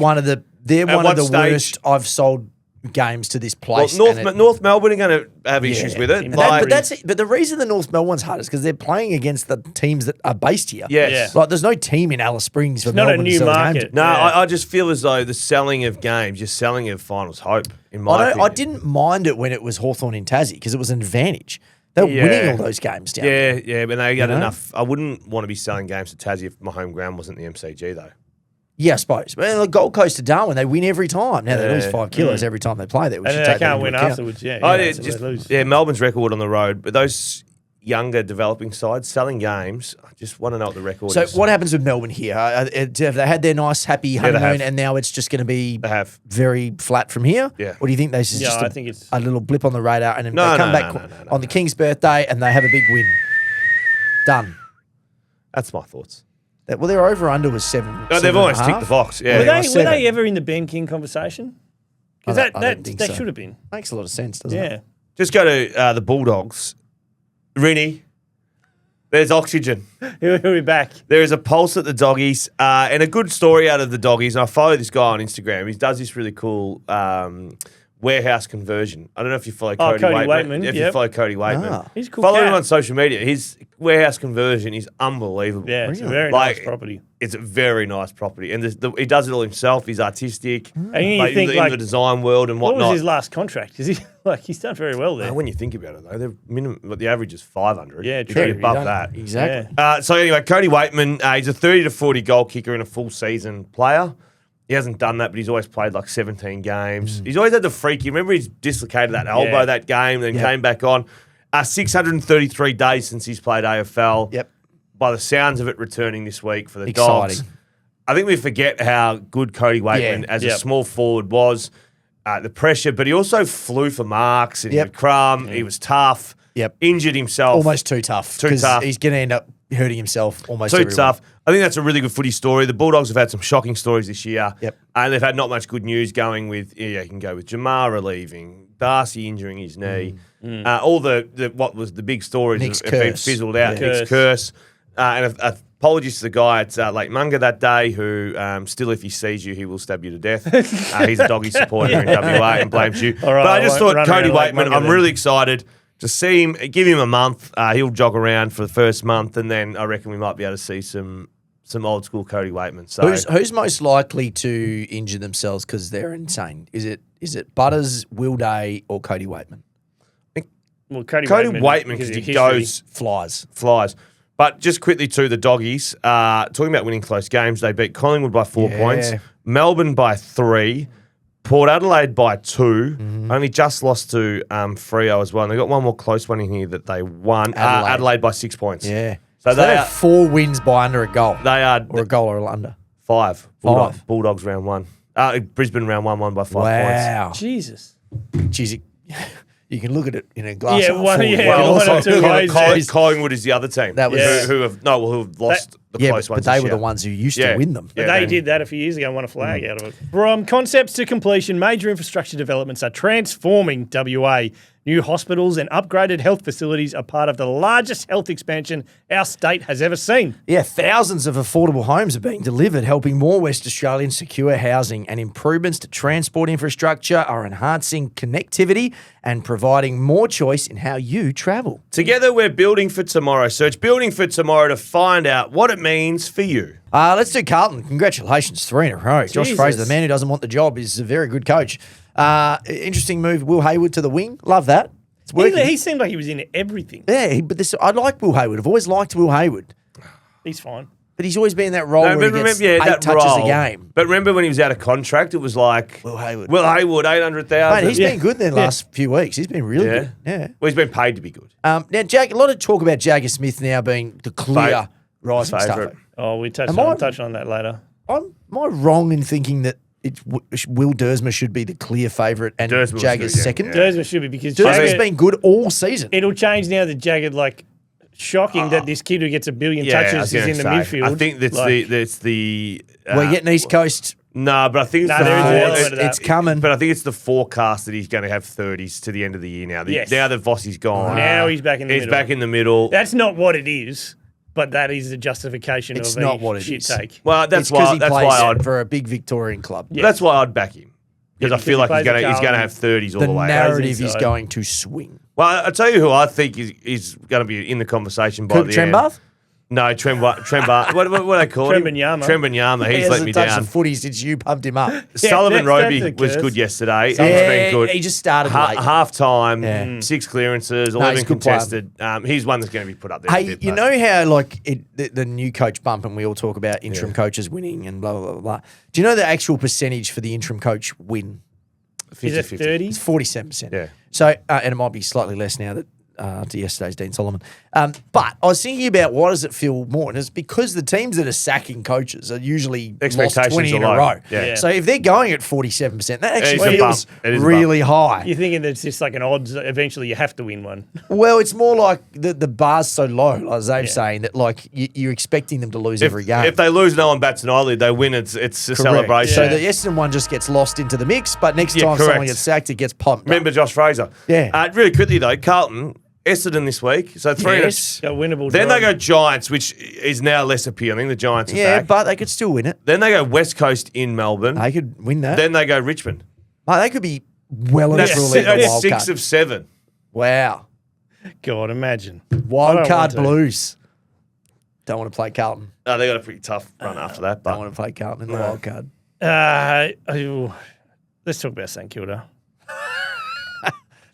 they're
at
one of
what
the
stage-
worst I've sold games to this place.
Well,
and
North Melbourne are going to have issues with it.
And
but the reason the North Melbourne one's hard is because they're playing against the teams that are based here.
Yes.
Yeah.
Like, there's no team in Alice Springs for
not a
Melbourne to
new
sell games
market.
to.
No,
Yeah.
I just feel as though the selling of games, you're selling of finals hope, in my
I
opinion.
didn't mind it when it was Hawthorn in Tassie because it was an advantage. They were
Yeah.
winning all those games down there.
Yeah, but they got
know?
enough. I wouldn't want to be selling games to Tassie if my home ground wasn't the MCG, though.
Yeah, I suppose. But the Gold Coast to Darwin, they win every time. Now they lose 5 kilos every time they play there. We
And
should
then they
take that
can't
into
win
account.
afterwards. Yeah,
Oh,
yeah,
yeah,
so
just,
they lose.
yeah, Melbourne's record on the road, but those younger developing sides selling games, I just want to know what the record
So
is.
what happens with Melbourne here? Have they had their nice, happy
they
honeymoon,
have.
and now it's just going to be
They have.
very flat from here?
Yeah.
Or do you think this is
Yeah,
just
I think it's-
a little blip on the radar, and then
No,
they come
no,
back
no, no, no,
on the King's birthday and they have a big win? Done.
That's my thoughts.
Well, their over-under was 7.
No, they've always ticked the fox. Yeah.
Were
Yeah,
they,
seven.
were they ever in the Ben King conversation? Because
I don't think
that
so.
should have been.
Makes a lot of sense, doesn't it?
Yeah.
Just go to the Bulldogs. Rynne, there's oxygen.
He'll be back.
There is a pulse at the doggies, and a good story out of the doggies. And I follow this guy on Instagram. He does this really cool warehouse conversion. I don't know if you follow
Cody
Cody Waitman.
Waitman,
If
yep.
you follow Cody Waitman.
He's a cool
Follow him
cat.
on social media. His warehouse conversion is unbelievable.
Yeah, it's a
Really?
very nice property.
It's a very nice property. And he does it all himself. He's artistic.
And you think,
in the design world and
what
whatnot.
was his last contract? Is he he's done very well there?
When you think about it, though, the average is 500.
Yeah,
You
true.
get
You
above
don't-
that.
Exactly.
So anyway, Cody Waitman, he's a 30 to 40 goal kicker and a full season player. He hasn't done that, but he's always played like 17 games. He's always had the freaky. Remember, he's dislocated that elbow that game, then came back on. 633 days since he's played AFL.
Yep.
By the sounds of it, returning this week for the
Exciting.
Dogs. I think we forget how good Cody Waitman as a small forward was. The pressure, but he also flew for marks and he would crumb. He was tough.
Yep.
Injured himself.
Almost too tough.
Too
'cause
tough.
He's going to end up hurting himself almost
Too
every week.
tough. I think that's a really good footy story. The Bulldogs have had some shocking stories this year.
Yep.
And they've had not much good news going with, you can go with Jamara leaving, Darcy injuring his knee. All the what was the big stories
Nick's
have been
curse.
fizzled out.
Yeah.
Nick's curse. And apologies to the guy at Lake Munga that day who still, if he sees you, he will stab you to death. He's a doggy supporter in WA and blames you.
All right,
But I just
won't
thought
run
Cody
around Lake
Waitman,
Munga
I'm
then.
really excited to see him, give him a month. He'll jog around for the first month, and then I reckon we might be able to see some old school Cody Waitman. So
Who's most likely to injure themselves because they're insane? Is it Butters, Will Day, or Cody Waitman?
Well, Cody
Waitman,
because
because
of
he
history.
goes
Flies.
But just quickly to the Doggies, talking about winning close games, they beat Collingwood by 4 points, Melbourne by 3, Port Adelaide by 2, only just lost to Freo as well. And they got one more close one in here that they won. Adelaide by 6 points.
Yeah.
So
they
they
have
are,
4 wins by under a goal.
they are
Or a goal or under.
5.
Five.
Bulldogs round 1. Brisbane round 1 won by 5 points.
Wow.
Jesus.
Jeez, you can look at it in a glass
Yeah,
half
one-
full.
yeah,
Well,
one or
also-
two ways.
Collingwood is the other team.
That was-
who have lost the
yeah,
close
but
ones.
they
this
were the
year.
ones who used
Yeah.
to win them.
But
Yeah,
they
man.
did that a few years ago and won a flag out of it. From concepts to completion, major infrastructure developments are transforming WA. New hospitals and upgraded health facilities are part of the largest health expansion our state has ever seen.
Yeah, thousands of affordable homes are being delivered, helping more West Australians secure housing, and improvements to transport infrastructure are enhancing connectivity and providing more choice in how you travel.
Together, we're building for tomorrow. Search Building for Tomorrow to find out what it means for you.
Let's do Carlton. Congratulations, 3 in a row. Josh
Jesus.
Fraser, the man who doesn't want the job, is a very good coach. Interesting move, Will Hayward to the wing. Love that. It's working.
He seemed like he was in everything.
Yeah, but I like Will Hayward. I've always liked Will Hayward.
He's fine.
But he's always been in that role
No,
where
but
he gets
remember,
8
that
touches
role.
a game.
But remember when he was out of contract, it was like
Will Hayward.
Will Hayward, 800,000.
Mate, he's been good in the last few weeks. He's been really good. Yeah.
Well, he's been paid to be good.
Now, Jack, a lot of talk about Jagger Smith now being the clear rising
Favourite.
star.
Oh, we
Am I-
I'm touching on that later.
Am I wrong in thinking that Will Dersma should be the clear favourite and
Dersma was
Jagger's
good, yeah.
second?
Yeah.
Dersma should be because
Dersma's
Jagger,
been good all season.
it'll change now that Jagger, shocking that this kid who gets a billion touches is in the midfield.
I think that's the.
We're getting East Coast.
No, but I think
No,
it's,
there is an
the,
element of that.
It's coming.
but I think it's the forecast that he's going to have 30s to the end of the year now.
Yes.
Now that Vossi's gone.
Now he's back in the
He's
middle.
back in the middle.
That's not what it is, but that is the justification
It's
of
not
a
what it
shit
is.
take.
Well,
It's
that's
because
why.
he
That's
plays
why I'd.
for a big Victorian club.
Yeah.
That's why I'd back him because I
because
feel
he
like
plays
he's
at
going to
Carlton.
have 30s all
The
the way.
narrative is
inside.
going to swing.
Well, I'll tell you who I think is going to be in the conversation by the end.
Trembath?
No, Trembath. what do they call him?
Trembenyama.
Trembenyama.
He
He's let
hasn't
me
touched
down.
the footy since you pumped him up.
Sullivan
that's
Roby
a
was
curse.
good yesterday. He's
Yeah,
been good.
he just started late.
Half time,
Yeah.
6 clearances,
he's
11
a good player.
contested. He's one that's going to be put up there. a
Hey,
bit,
you
but-
know how the new coach bump, and we all talk about interim coaches winning and blah, blah, blah, blah. Do you know the actual percentage for the interim coach win?
Is it
50-50.
30?
It's 47%.
Yeah.
So, and it might be slightly less now that after yesterday's Dean Solomon. But I was thinking about why does it feel more? And it's because the teams that are sacking coaches are usually lost
Expectations
20 in
are
a
low.
row.
Yeah.
So if they're going at 47%, that
It is
actually
a
feels
bump. It is a
really high.
You're thinking that it's just like an odds. Eventually, you have to win one.
Well, it's more like the bar's so low, like Zave's saying, that like you're expecting them to lose every game.
If they lose, no one bats an eyelid. They win. It's a
Correct.
celebration.
So the Essendon one just gets lost into the mix, but next time someone
correct.
gets sacked, it gets pumped.
Remember Josh Fraser?
Yeah.
Really quickly though, Carlton, Essendon this week. So 3
Yes.
A winnable.
Then
draw.
they go Giants, which is now less appealing. The Giants are
Yeah,
back.
but they could still win it.
Then they go West Coast in Melbourne.
They could win that.
Then they go Richmond.
Mate, they could be well and
That's,
truly in the
that's
wild
6
card.
of 7.
Wow.
God, imagine.
Wild
I don't
card
want to.
Blues. Don't want to play Carlton.
Oh, they got a pretty tough run after that.
Don't
But
want to play Carlton in the wild card.
Let's talk about St Kilda.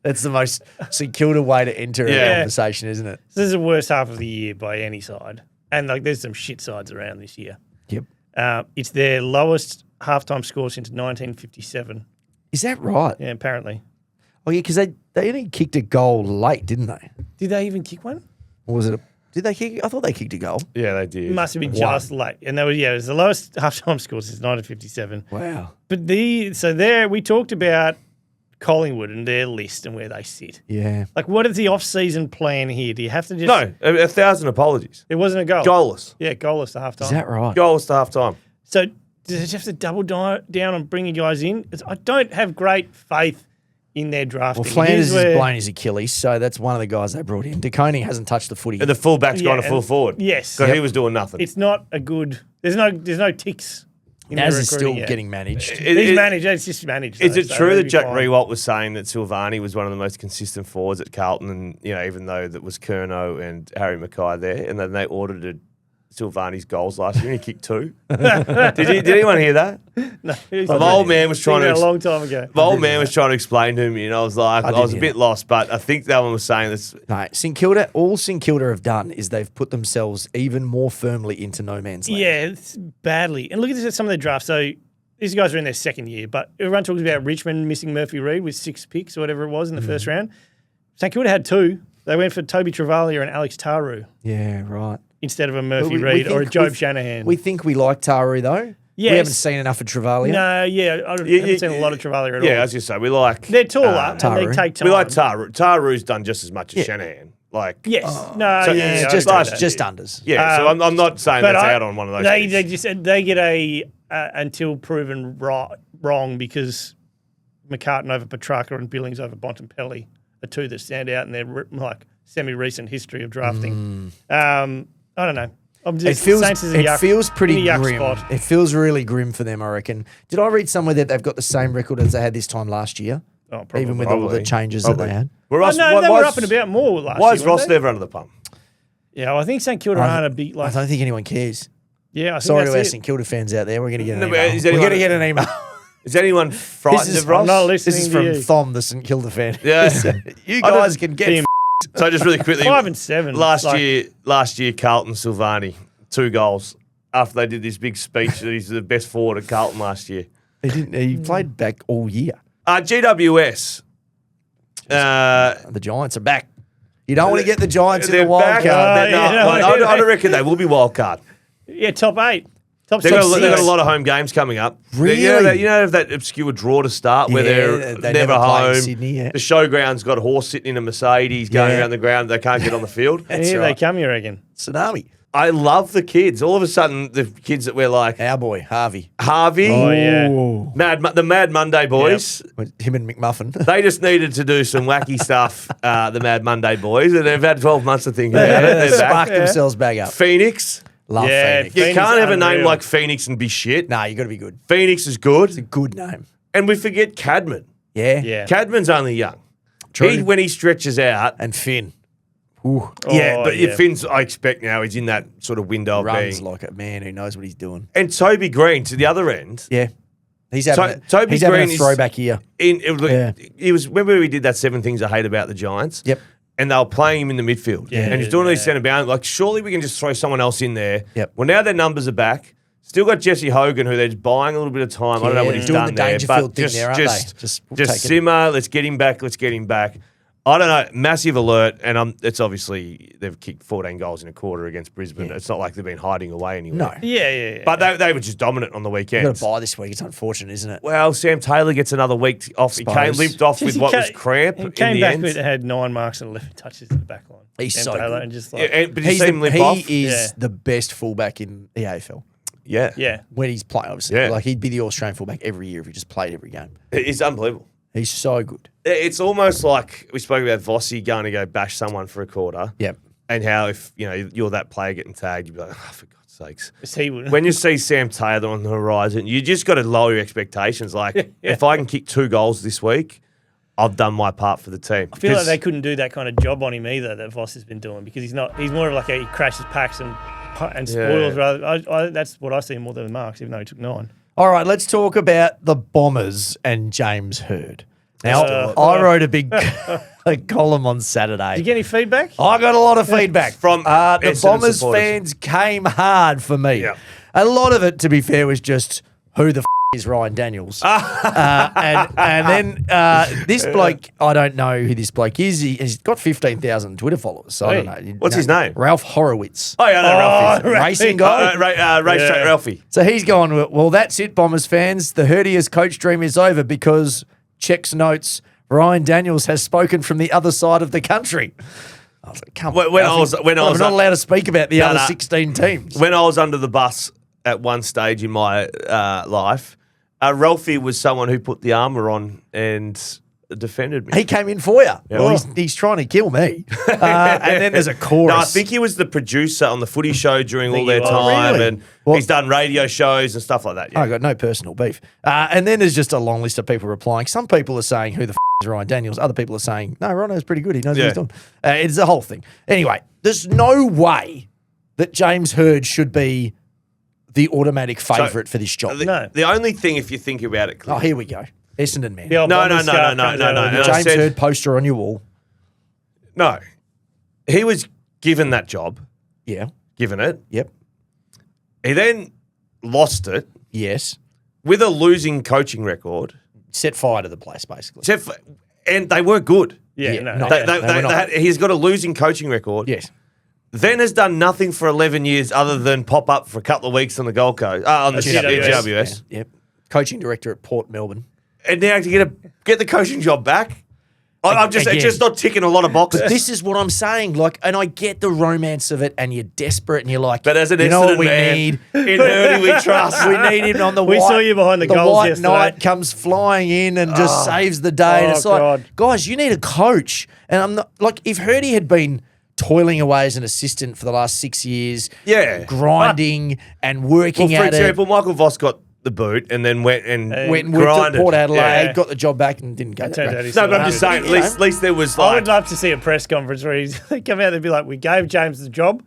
That's the most St Kilda way to enter a
Yeah.
conversation, isn't it?
This is the worst half of the year by any side. And like, there's some shit sides around this year.
Yep.
It's their lowest halftime score since 1957.
Is that right?
Yeah, apparently.
Oh, yeah, because they only kicked a goal late, didn't they?
Did they even kick one?
Or was it did they kick? I thought they kicked a goal.
yeah, they
It
did.
must have been just late. And it was the lowest halftime score since 1957.
Wow.
But there we talked about Collingwood and their list and where they sit.
Yeah.
Like, what is the off-season plan here? Do you have to just...
No, 1,000 apologies.
It wasn't a goal.
Goalless.
Yeah, goalless to halftime.
Is that right?
Goalless to half time.
So does it have to double down on bringing guys in? I don't have great faith in their drafting.
Well, Flanders
Here's where-
has blown his Achilles, so that's one of the guys they brought in. DeConey hasn't touched the footy.
And the fullback's gone to
Yeah,
full
and-
forward.
yes.
Because
Yep.
he was doing nothing.
It's not a good... There's no ticks in
Naz
their
is still
recruiting yet.
getting managed.
He's managed. It's just managed.
Is
though,
it
so
true
that'll
that
be
Jack
fine.
Rewalt was saying that Silvani was one of the most consistent forwards at Carlton, and even though that was Curnow and Harry Mackay there, and then they audited Silvani's goals last year and he kicked 2? Did anyone hear that?
No,
My old man was trying to.
a long time ago.
My old man was trying to explain to me, and I was like, I was a
hear
bit lost, but I think that one was saying this.
No, St Kilda, all St Kilda have done is they've put themselves even more firmly into no man's land.
Yeah, it's badly. And look at some of their drafts. So these guys are in their second year, but everyone talks about Richmond missing Murphy Reid with 6 picks or whatever it was in the first round. St Kilda had 2. They went for Toby Travalia and Alex Taru
Yeah, right.
instead of a Murphy
We
Reid or a
think-
Job
we-
Shanahan.
We think we like Taru, though.
Yes.
We haven't seen enough of Travalia.
No, yeah, I haven't seen a lot of Travalia at all.
Yeah, as you say, we like.
They're taller and
Taru.
they take time.
We like Taru. Taru's done just as much as Shanahan. Like,
Yes. No,
So-
yeah,
it's
I
just,
agree
last
with
just
that.
unders.
yeah. So I'm not saying
But
that's out on one of those.
They
picks.
they get a until proven wrong because McCartan over Petrarca and Billings over Bontempelli are 2 that stand out in their like semi-recent history of drafting. I don't know. I'm
It
just
feels,
Saints is a
it
yuck,
feels pretty
in a yuck
grim.
spot.
It feels really grim for them, I reckon. Did I read somewhere that they've got the same record as they had this time last year?
Oh, probably.
Even with all the
Probably.
changes that they had?
Well,
Oh,
Ross,
no,
why-
they
why
were
is-
up and about more last
Why
year.
is Ross
weren't they?
never under the pump?
Yeah, well, I think St Kilda aren't a big
I
like.
don't think anyone cares.
Yeah, I think
Sorry to our
that's it.
St Kilda fans out there. We're going to get an
No, but
email.
is
We're
anyone-
going to get an email.
Is anyone frightened
is-
of Ross?
I'm not listening.
This is
to
from
you.
Thom, the St Kilda fan.
Yeah.
You
I don't-
guys can get
Team-
So just really quickly,
5 and 7.
last
like-
year, Carlton Silvani 2 goals after they did this big speech that he's the best forward at Carlton last year.
He played back all year.
GWS.
The Giants are back. You don't want to get the Giants in
They're
the wild
back.
card.
I don't reckon they will be wild card.
Yeah, top 8. Top
They've
6.
got a lot of home games coming up.
Really?
You know that obscure draw to start where
Yeah,
they're
they
never
never play in
home.
Sydney, yeah.
The showground's got a horse sitting in a Mercedes going
Yeah.
around the ground. They can't get on the field.
That's
Here
right.
they come, you reckon?
Tsunami.
I love the kids. All of a sudden, the kids that we're like
Our boy, Harvey.
Harvey,
Oh, yeah.
Ooh.
the Mad Monday boys.
With him and McMuffin.
They just needed to do some wacky stuff, the Mad Monday boys, and they've had 12 months to think about it. They're
Sparked
back.
themselves back up.
Phoenix.
Love
Yeah,
Phoenix.
You
Phoenix
can't have a name
unreal.
like Phoenix and be shit.
Nah, you got to be good.
Phoenix is good.
Good name.
And we forget Cadman.
Yeah.
Yeah.
Cadman's only young.
True.
When he stretches out,
And Finn. Ooh.
yeah, but
yeah.
Finn's, I expect now, he's in that sort of window of
Runs
being.
like a man who knows what he's doing.
And Toby Green to the other end.
Yeah. He's having,
Toby
he's having
Green
a
is-
throwback year.
It was remember we did that 7 things I hate about the Giants.
Yep.
And they were playing him in the midfield.
Yeah,
and he's doing all these
yeah.
centre bound. Like, surely we can just throw someone else in there.
Yep.
Well, now their numbers are back. Still got Jesse Hogan, who they're just buying a little bit of time. I don't know what he's
doing
done
the
there.
Dangerfield
But
thing
just,
there, aren't
just,
they? Just
just
take it.
simmer. Let's get him back. Let's get him back. I don't know. Massive alert. And it's obviously they've kicked 14 goals in a quarter against Brisbane.
Yeah.
It's not like they've been hiding away anywhere.
No.
Yeah.
But they were just dominant on the
You've
weekend.
got to buy this week. It's unfortunate, isn't it?
Well, Sam Taylor gets another week off. He
Suppose.
limped off with what was cramp
He
in
came
the
back
end.
with had 9 marks and 11 touches in the back line.
He's
Sam
so
Taylor,
good.
and just
Yeah,
like,
but you see him limp off.
He is
Yeah.
the best fullback in the AFL.
Yeah.
yeah.
When he's playing, obviously.
Yeah.
Like, he'd be the Australian fullback every year if he just played every game.
It's unbelievable.
He's so good.
It's almost like we spoke about Vossi going to go bash someone for a quarter.
Yep.
And how if you're that player getting tagged, you'd be like, oh, for God's sakes.
He would.
When you see Sam Taylor on the horizon, you just got to lower your expectations. Like, if I can kick 2 goals this week, I've done my part for the team.
I feel like they couldn't do that kind of job on him either that Voss has been doing because he's more of like he crashes packs and spoils rather. That's what I see more than Marks, even though he took 9.
All right, let's talk about the Bombers and James Hird. Now, I wrote a big column on Saturday.
Did you get any feedback?
I got a lot of feedback
from
the
Essendon
Bombers
supporters.
fans came hard for me.
Yeah.
A lot of it, to be fair, was just who the is Ryan Daniels. And then this bloke, I don't know who this bloke is. He's got 15,000 Twitter followers, so I don't know.
What's his name?
Ralph Horowitz.
Oh, yeah, no, Ralphie.
Racing guy.
Racetrack Ralphie.
So he's going, well, that's it, Bombers fans. The Hirdiest coach dream is over because, checks notes, Ryan Daniels has spoken from the other side of the country. I was like, come on.
We're
not allowed to speak about the other 16 teams.
When I was under the bus at one stage in my life, Ralphie was someone who put the armour on and defended me.
He came in for you.
Yeah.
Well, he's trying to kill me. And then there's a chorus.
No, I think he was the producer on the footy show during all their
was.
time,
Really?
and
Well-
he's done radio shows and stuff like that. Yeah.
I got no personal beef. And then there's just a long list of people replying. Some people are saying, who the is Ryan Daniels? Other people are saying, no, Ryan's pretty good. He knows what he's doing. It's the whole thing. Anyway, there's no way that James Hird should be the automatic favourite for this job.
The only thing, if you think about it,
Oh, here we go. Essendon man.
The old
No.
Bombers scarf comes out.
And I
James
said-
Hird poster on your wall.
No, he was given that job,
Yeah.
given it.
Yep.
He then lost it
Yes.
with a losing coaching record.
Set fire to the place, basically.
And they were good.
Yeah,
Yeah,
no.
no.
yeah.
He's got a losing coaching record.
Yes.
Then has done nothing for 11 years other than pop up for a couple of weeks on the Gold Coast, on the
GWS.
GWS.
Yeah. Yep. Coaching director at Port Melbourne.
And now to get the coaching job back, it's
Again.
just not ticking a lot of boxes.
This is what I'm saying. Like, and I get the romance of it, and you're desperate, and you're like,
But as an
you know what
Essendon
we
man,
need?
in Hurdy we trust.
We need him on the
We
white.
saw you behind the
the
goals
white
yesterday.
knight comes flying in and just saves the day. And
Oh,
it's like,
God.
guys, you need a coach. And I'm not like, if Hurdy had been toiling away as an assistant for the last 6 years,
Yeah.
grinding and working
For
at
example, Michael Voss got the boot and then went and
it, went and worked at
grinded.
Port Adelaide,
Yeah.
got the job back and didn't go that
Turned
great.
out he's
No,
still
but I'm just saying,
You know.
at least there was
I
like...
would love to see a press conference where he's they come out and be like, "We gave James the job.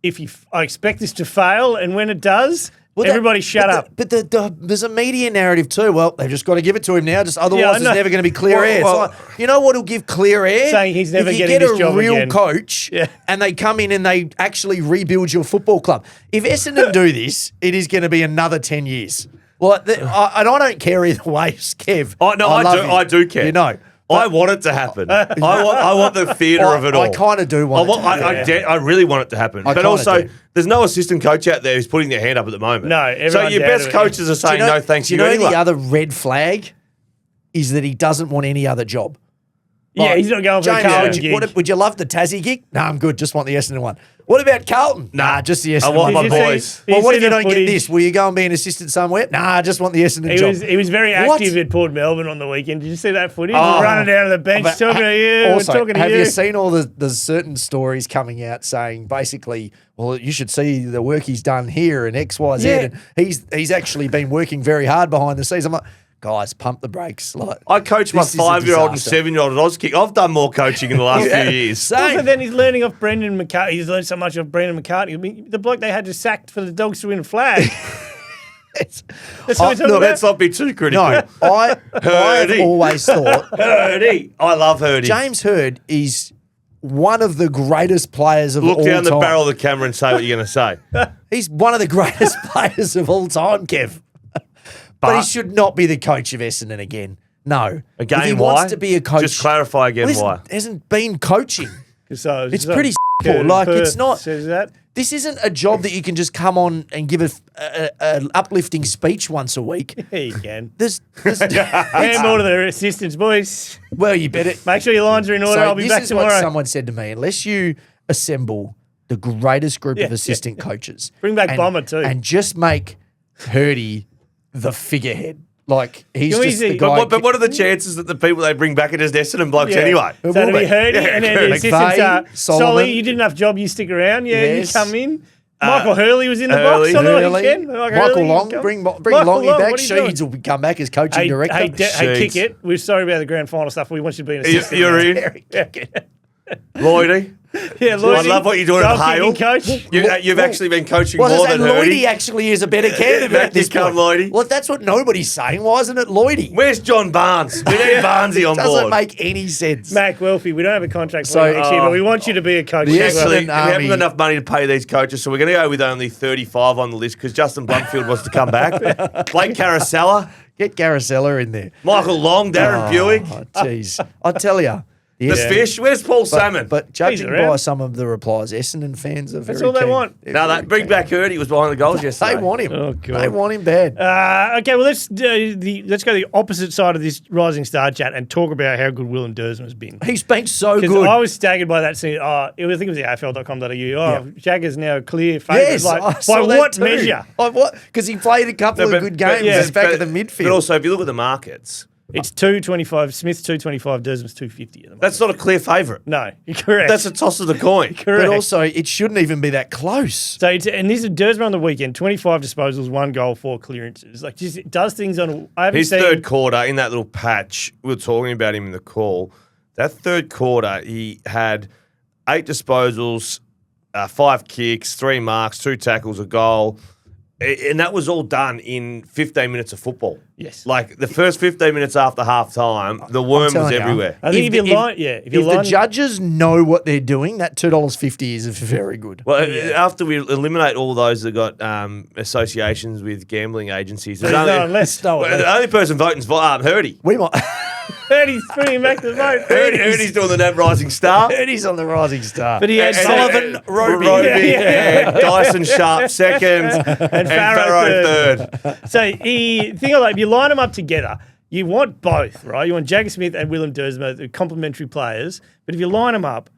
I expect this to fail, and when it does, everybody shut up."
But there's a media narrative too. Well, they've just got to give it to him now. Just otherwise,
Yeah, I
there's
know.
never going to be clear air. It's
well-
like, you know what will give clear air?
Saying he's never
if you
getting
get
this
a
job
real
again.
coach,
Yeah.
and they come in and they actually rebuild your football club. If Essendon do this, it is going to be another 10 years. Well, and I don't care either way, Kev.
Oh, no,
love you.
I do care.
You know.
I want it to happen. I want the theatre of it all.
I kind of do want it to happen.
I really want it to happen. But
kinda
also,
do.
there's no assistant coach out there who's putting their hand up at the moment.
No,
so
everyone's
your
out
best
of it.
coaches are saying no thanks to you anyway.
The other red flag is that he doesn't want any other job.
Yeah, he's not going for
James,
a Carlton
would
gig.
would you love the Tassie gig? No, I'm good. Just want the Essendon one. What about Carlton? Nah, just the Essendon
I want
one.
my
Did you
boys.
see-
Well,
did
what
you
if you
see the
don't get
footage?
this? Will you go and be an assistant somewhere? Nah, I just want the Essendon job.
He was very
What?
active at Port Melbourne on the weekend. Did you see that footage?
Oh.
Running down to the bench,
But
talking to you.
Also,
talking to
have
you.
you seen all the certain stories coming out saying basically, well, you should see the work he's done here and X, Y, Z.
Yeah.
And he's actually been working very hard behind the scenes. I'm like, guys, pump the brakes. Like,
I coached my
this is a
5-year-old and
disaster.
7-year-old at Auskick. I've done more coaching in the last few years.
Also,
Same.
then he's learning off Brendan McCarthy. He's learned so much off Brendan McCarthy. I mean, the bloke they had to sack for the Dogs to win a flag. That's what we're talking
No,
about.
let's not be too critical.
No, I've
Hurdy.
always thought
Hurdy. I love Hurdy.
James Hird is one of the greatest players of
Look
all
down the
time.
barrel of the camera and say what you're going to say.
He's one of the greatest players of all time, Kev. But he should not be the coach of Essendon again. No.
Again,
if he
why?
wants to be a coach,
Just clarify again
well,
why.
hasn't been coaching.
So,
It's pretty simple. Like, it's not.
Says that.
This isn't a job that you can just come on and give an uplifting speech once a week.
Yeah, you can.
There's
Hand more to the assistants, boys.
well, you better.
Make sure your lines are in order. I'll be
this
back
is
tomorrow.
what someone said to me. Unless you assemble the greatest group
Yeah,
of assistant coaches,
Bring back
and-
Bomber too.
and just make Hurdy the figurehead. Like he's
Can we
just the
see-
guy.
But what are the chances that the people they bring back are just Essendon blokes
Yeah.
anyway?
It
So
will
to be
be.
Hurdy,
Yeah,
and then
good.
the assistants
McVeigh,
are
Solomon.
Solly, you did enough job, you stick around. Yeah,
Yes.
you come in. Michael Hurley was in the
Hurley.
box on the
Hurley.
weekend.
Michael Long, bring
Michael
Longy
Long,
back.
what are you doing?
Sheeds will come back as coaching director.
Hey, kick
Sheeds.
it. We're sorry about the grand final stuff. We want you to be an assistant.
You're in. Lloydie.
Yeah, Lloydie.
I love what you're doing at Hale.
Coach.
You've actually been coaching
Well,
more than
Lloydie
Hurdy.
actually is a better candidate at this
come,
point.
Lloydie.
Well, that's what nobody's saying. Why isn't it Lloydie?
Where's John Barnes? We need Barnesy on
Doesn't
board.
make any sense.
Mac Welfie, we don't have a contract for
So-
you next year, but we want you to be a coach.
The
next
Essendon
year.
Actually, we haven't
Army-
got enough money to pay these coaches, so we're going to go with only 35 on the list because Justin Blumfield wants to come back. Blake Carousella,
Get Garicella in there.
Michael Long, Darren Buick,
Oh, jeez. I tell you.
the Fish. Where's Paul Salmon?
But judging
around.
by some of the replies, Essendon fans are very
That's all they
keen.
want.
They're
no,
very
that bring
keen.
back Hurdy was behind the goals yesterday.
They want him.
Oh, God.
They want him bad.
Okay, well let's go the opposite side of this Rising Star chat and talk about how good Willem Dursman has been.
He's been so
Because
good.
I was staggered by that scene. I think it was the AFL.com.au. Jagger's now a clear favourite.
Yes,
Like,
I
by
saw that
what
too.
measure?
By what? Because he played a couple of good games. He's back at the midfield.
But also, if you look at the markets,
It's 225. Smith's 225. Dursman's 250 at the moment.
that's not a clear favourite.
No, you're correct.
That's a toss of the coin.
correct.
But also, it shouldn't even be that close.
So and this is Dursman on the weekend. 25 disposals, 1 goal, 4 clearances. Like just it does things on. I haven't
His
seen
third quarter, in that little patch, we were talking about him in the call. That third quarter, he had 8 disposals, 5 kicks, 3 marks, 2 tackles, a goal. And that was all done in 15 minutes of football.
Yes.
Like the first 15 minutes after half time, the worm was
telling you.
everywhere.
I think if you
If-
line, yeah, if you
If the
line,
judges know what they're doing, that $2.50 is very good.
Well, after we eliminate all those that got associations with gambling agencies, there's
there's no
only,
less.
No,
well, the only person voting is Hurdy.
we might.
He's bringing back the vote.
Hurdy's doing the Nat Rising Star.
Ernie's on the rising star.
But he had
Sullivan, Roby.
Yeah.
and Dyson Sharp second, and
Farrow
third.
So think of like if you line them up together, you want both, right? You want Jagger Smith and Willem Dursman, the complementary players. But if you line them up,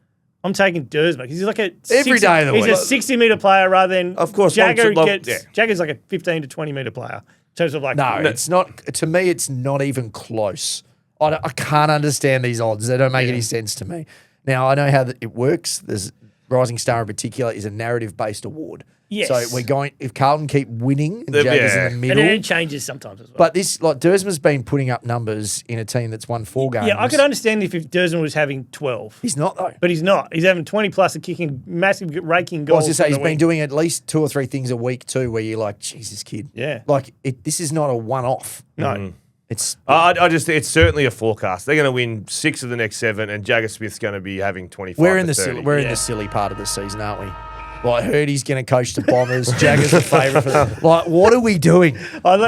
I'm taking Dursman because he's like a
Every day of the
he's
week.
a 60-meter player rather than
Of course,
Jagger
long-
gets
yeah.
Jagger's like a 15 to 20-meter player in terms of like
No, it's not. To me, it's not even close. I can't understand these odds. They don't make any sense to me. Now, I know how it works. There's Rising Star in particular is a narrative-based award.
Yes.
So we're going, if Carlton keep winning and
Yeah.
Jaggers in the
and
middle.
then it changes sometimes as well.
But this, like, Dursman's been putting up numbers in a team that's won 4 games.
Yeah, I could understand if Dursman was having 12.
He's not, though.
But he's not. He's having 20 plus and kicking massive raking
I
goals.
was to say,
on
he's
the
been
wing.
doing at least 2 or 3 things a week, too, where you're like, Jesus, kid.
Yeah.
Like, this is not a one-off.
No.
It's
I just, it's certainly a forecast. They're going to win 6 of the next 7, and Jagger Smith's going to be having 25.
we're in
to
the
30.
silly, we're in the silly part of the season, aren't we? Like, Hurdy's going to coach the Bombers. Jagger's a favourite. Like, what are we doing?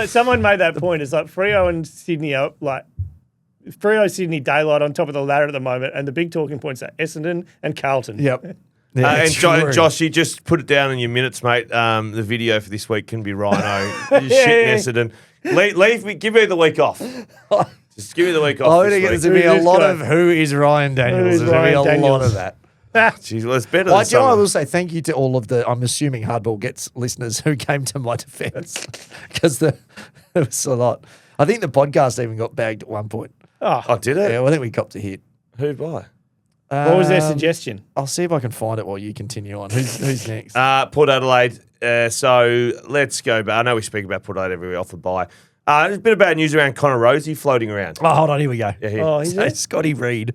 Someone made that point. It's like Freo and Sydney are like Freo, Sydney, daylight on top of the ladder at the moment, and the big talking points are Essendon and Carlton.
Yep.
And
true.
Josh, you just put it down in your minutes, mate. The video for this week can be Rhino. You're shitting Essendon. Leave me. Give me the week off. Just give me the week off.
I
this
think
week.
there's going to be a
Who's
lot
this
of who is Ryan Daniels.
is
There's going to be
Ryan
a lot
Daniels?
of that.
Jeez, well, it's better than
I
some.
will say thank you to all of the, I'm assuming Hardball Gets listeners who came to my defence because there was a lot. I think the podcast even got bagged at one point.
Oh, did it?
Yeah, well, I think we copped a hit.
Who by?
What was their
Um,
suggestion?
I'll see if I can find it while you continue on. Who's next?
Port Adelaide. So let's go back. I know we speak about Port Adelaide every week off the bye. There's a bit of bad news around Connor Rosie floating around.
Oh, hold on, here we go.
Yeah, here.
Oh, he's
So
there?
Scotty Reed.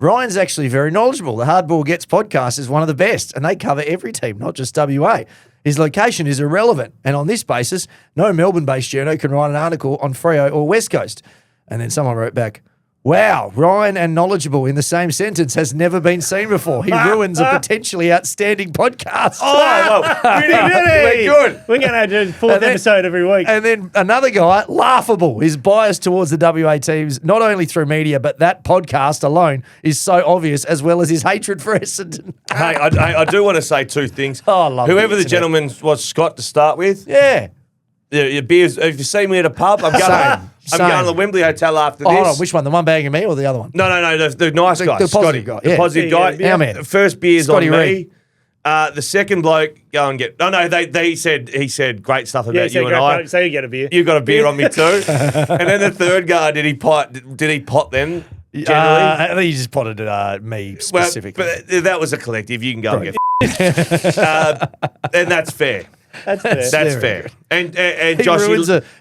Ryan's actually very knowledgeable. The Hardball Gets podcast is one of the best, and they cover every team, not just WA. His location is irrelevant, and on this basis, no Melbourne-based journo can write an article on Freo or West Coast. And then someone wrote back, wow, Ryan and knowledgeable in the same sentence has never been seen before. He ruins a potentially outstanding podcast.
Oh, well,
Goody.
we're good.
We're going to do the fourth
And then-
episode every week.
And then another guy, laughable. His bias towards the WA teams, not only through media, but that podcast alone is so obvious, as well as his hatred for Essendon.
Hey, I do want to say 2 things.
Oh, I love
Whoever
the
the gentleman was, Scott, to start with.
Yeah.
Your beers. If you see me at a pub, I'm going. I'm going to the Wembley Hotel after
Oh,
this.
hold on. Which one? The one bagging me or the other one?
No, the nice guy,
the positive
Scotty,
guy,
the
yeah.
positive
Yeah,
guy.
yeah,
our man.
First beer's
Scotty
on me.
Reed.
The second bloke, go and get. No, he said great stuff
Yeah,
about
so
you and I.
So you get a beer.
You got a beer on me too. And then the third guy, did he pot them? Generally,
I think you just potted me
well,
specifically.
but that was a collective. You can go and get And that's fair.
That's fair.
That's
very
fair.
good.
And
He
Josh,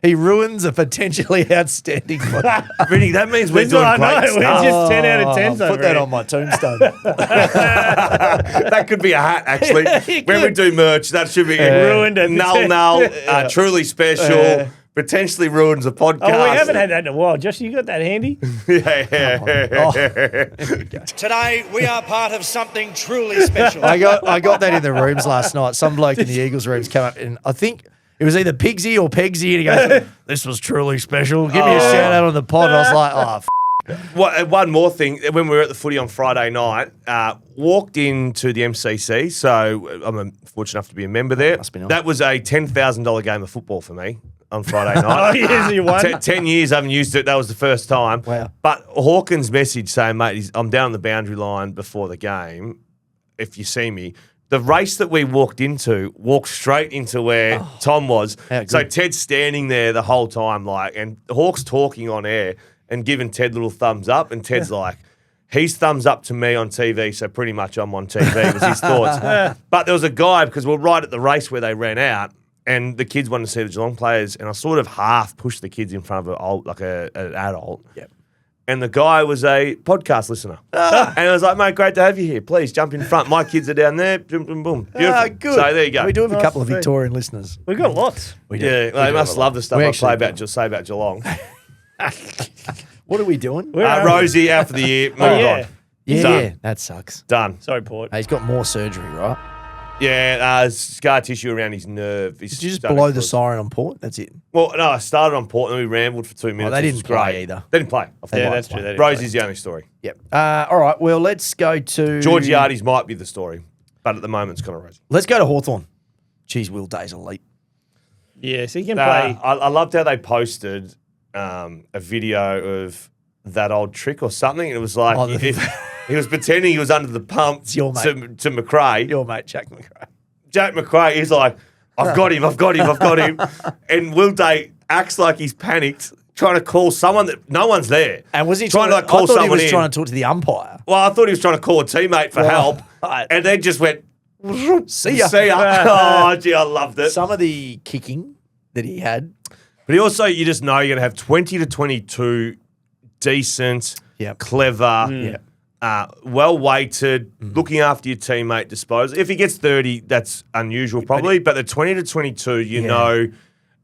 ruins a potentially outstanding one.
really, that means we're
That's
doing
what I
great
know. We're
stuff.
just 10 out of 10 so
Put that on my tombstone.
That could be a hat, actually.
You
When we
could.
do merch, that should be
Ruined it.
null, truly special, potentially ruins a podcast.
Oh, we haven't had that in a while. Josh, you got that handy?
Today, we are part of something truly special.
I got that in the rooms last night. Some bloke in the Eagles rooms came up, and I think it was either Pigsy or Pegsy, and he goes, "This was truly special. Give me a shout out on the pod." And I was like,
One more thing. When we were at the footy on Friday night, walked into the MCC, so I'm fortunate enough to be a member there.
Must be nice.
That was a $10,000 game of football for me on Friday night.
Oh, yes, you won.
10 years I haven't used it. That was the first time.
Wow.
But Hawkins' message saying, mate, I'm down the boundary line before the game. If you see me. The race that we walked straight into where Tom was.
How
So
good.
Ted's standing there the whole time, and Hawk's talking on air and giving Ted little thumbs up. And Ted's like, he's thumbs up to me on TV, so pretty much I'm on TV, was his thoughts. But there was a guy, because we're right at the race where they ran out, and the kids wanted to see the Geelong players, and I sort of half pushed the kids in front of an adult.
Yep.
And the guy was a podcast listener. And I was like, mate, great to have you here. Please jump in front. My kids are down there. Boom, boom, boom. Beautiful.
Good.
So there you go.
We do have a
Nice
couple of
to see.
Victorian listeners.
We've got lots.
We do.
Yeah,
We
they
do
must
have a
love
lot.
the stuff
We
I
actually
say about Geelong.
What are we doing?
Where are we?
Rosie out for the year. Move
yeah.
on.
Yeah,
Done.
that sucks.
Done.
Sorry, Port.
He's got more surgery, right?
Yeah, scar tissue around his nerve.
Did you just blow the siren on Port? That's it.
Well, no, I started on Port and we rambled for 2 minutes.
they
which
didn't
was great.
play either.
They didn't play.
Yeah, that's true. They didn't
Rosie's the only story.
Yep. All right. Well, let's go to
Georgiades might be the story, but at the moment it's Connor Rosie.
Let's go to Hawthorn. Geez, Will Day's elite.
Yeah, so he can play.
I loved how they posted a video of that old trick or something. And it was like
Oh,
he was pretending he was under the pump
your
to
mate.
McRae.
Your mate, Jack McRae.
Jack McRae is like, I've got him. And Will Day acts like he's panicked, trying to call someone that no one's there.
And was he
trying to like,
I
call
thought he
someone
was
in?
trying to talk to the umpire.
Well, I thought he was trying to call a teammate for help.
Right.
And then just went,
See ya.
See ya. Oh, gee, I loved it.
Some of the kicking that he had.
But he also, you just know you're going to have 20 to 22 decent,
Yep.
clever,
Yep.
well-weighted, looking after your teammate disposal. If he gets 30, that's unusual probably, but the 20 to 22, you know,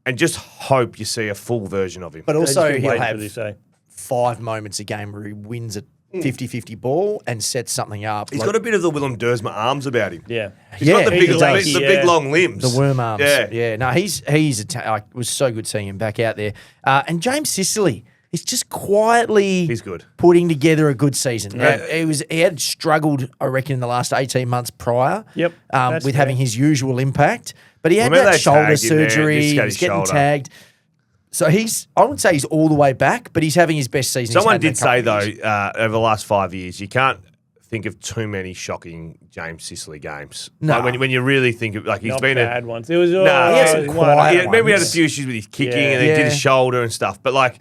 and just hope you see a full version of him.
But also
They just
he'll
wait
have
for this, eh?
5 moments a game where he wins a 50-50 ball and sets something up.
He's got a bit of the Willem Dersma arms about him.
Yeah.
He's got the
he
big,
does.
the big long limbs.
The worm arms.
Yeah.
No, he's it was so good seeing him back out there. And James Sicily, he's just quietly
He's good.
putting together a good season.
Yeah.
He had struggled, I reckon, in the last 18 months prior.
Yep, that's
with
fair.
having his usual impact. But he had
Remember
that
they
shoulder
tagged him there,
surgery.
dislocated
He's
his
getting
shoulder.
tagged. So I wouldn't say he's all the way back, but he's having his best season.
Someone
he's had in
did
a couple
say,
of
though,
years.
over the last 5 years, you can't think of too many shocking James Sicily games.
No.
Like when you really think of, like, he's
Not
been
bad ones. It was
No,
he
yeah,
had
some
one.
quiet
Yeah, maybe he had a
ones.
few issues with his kicking
Yeah.
and he did his
Yeah.
shoulder and stuff. But like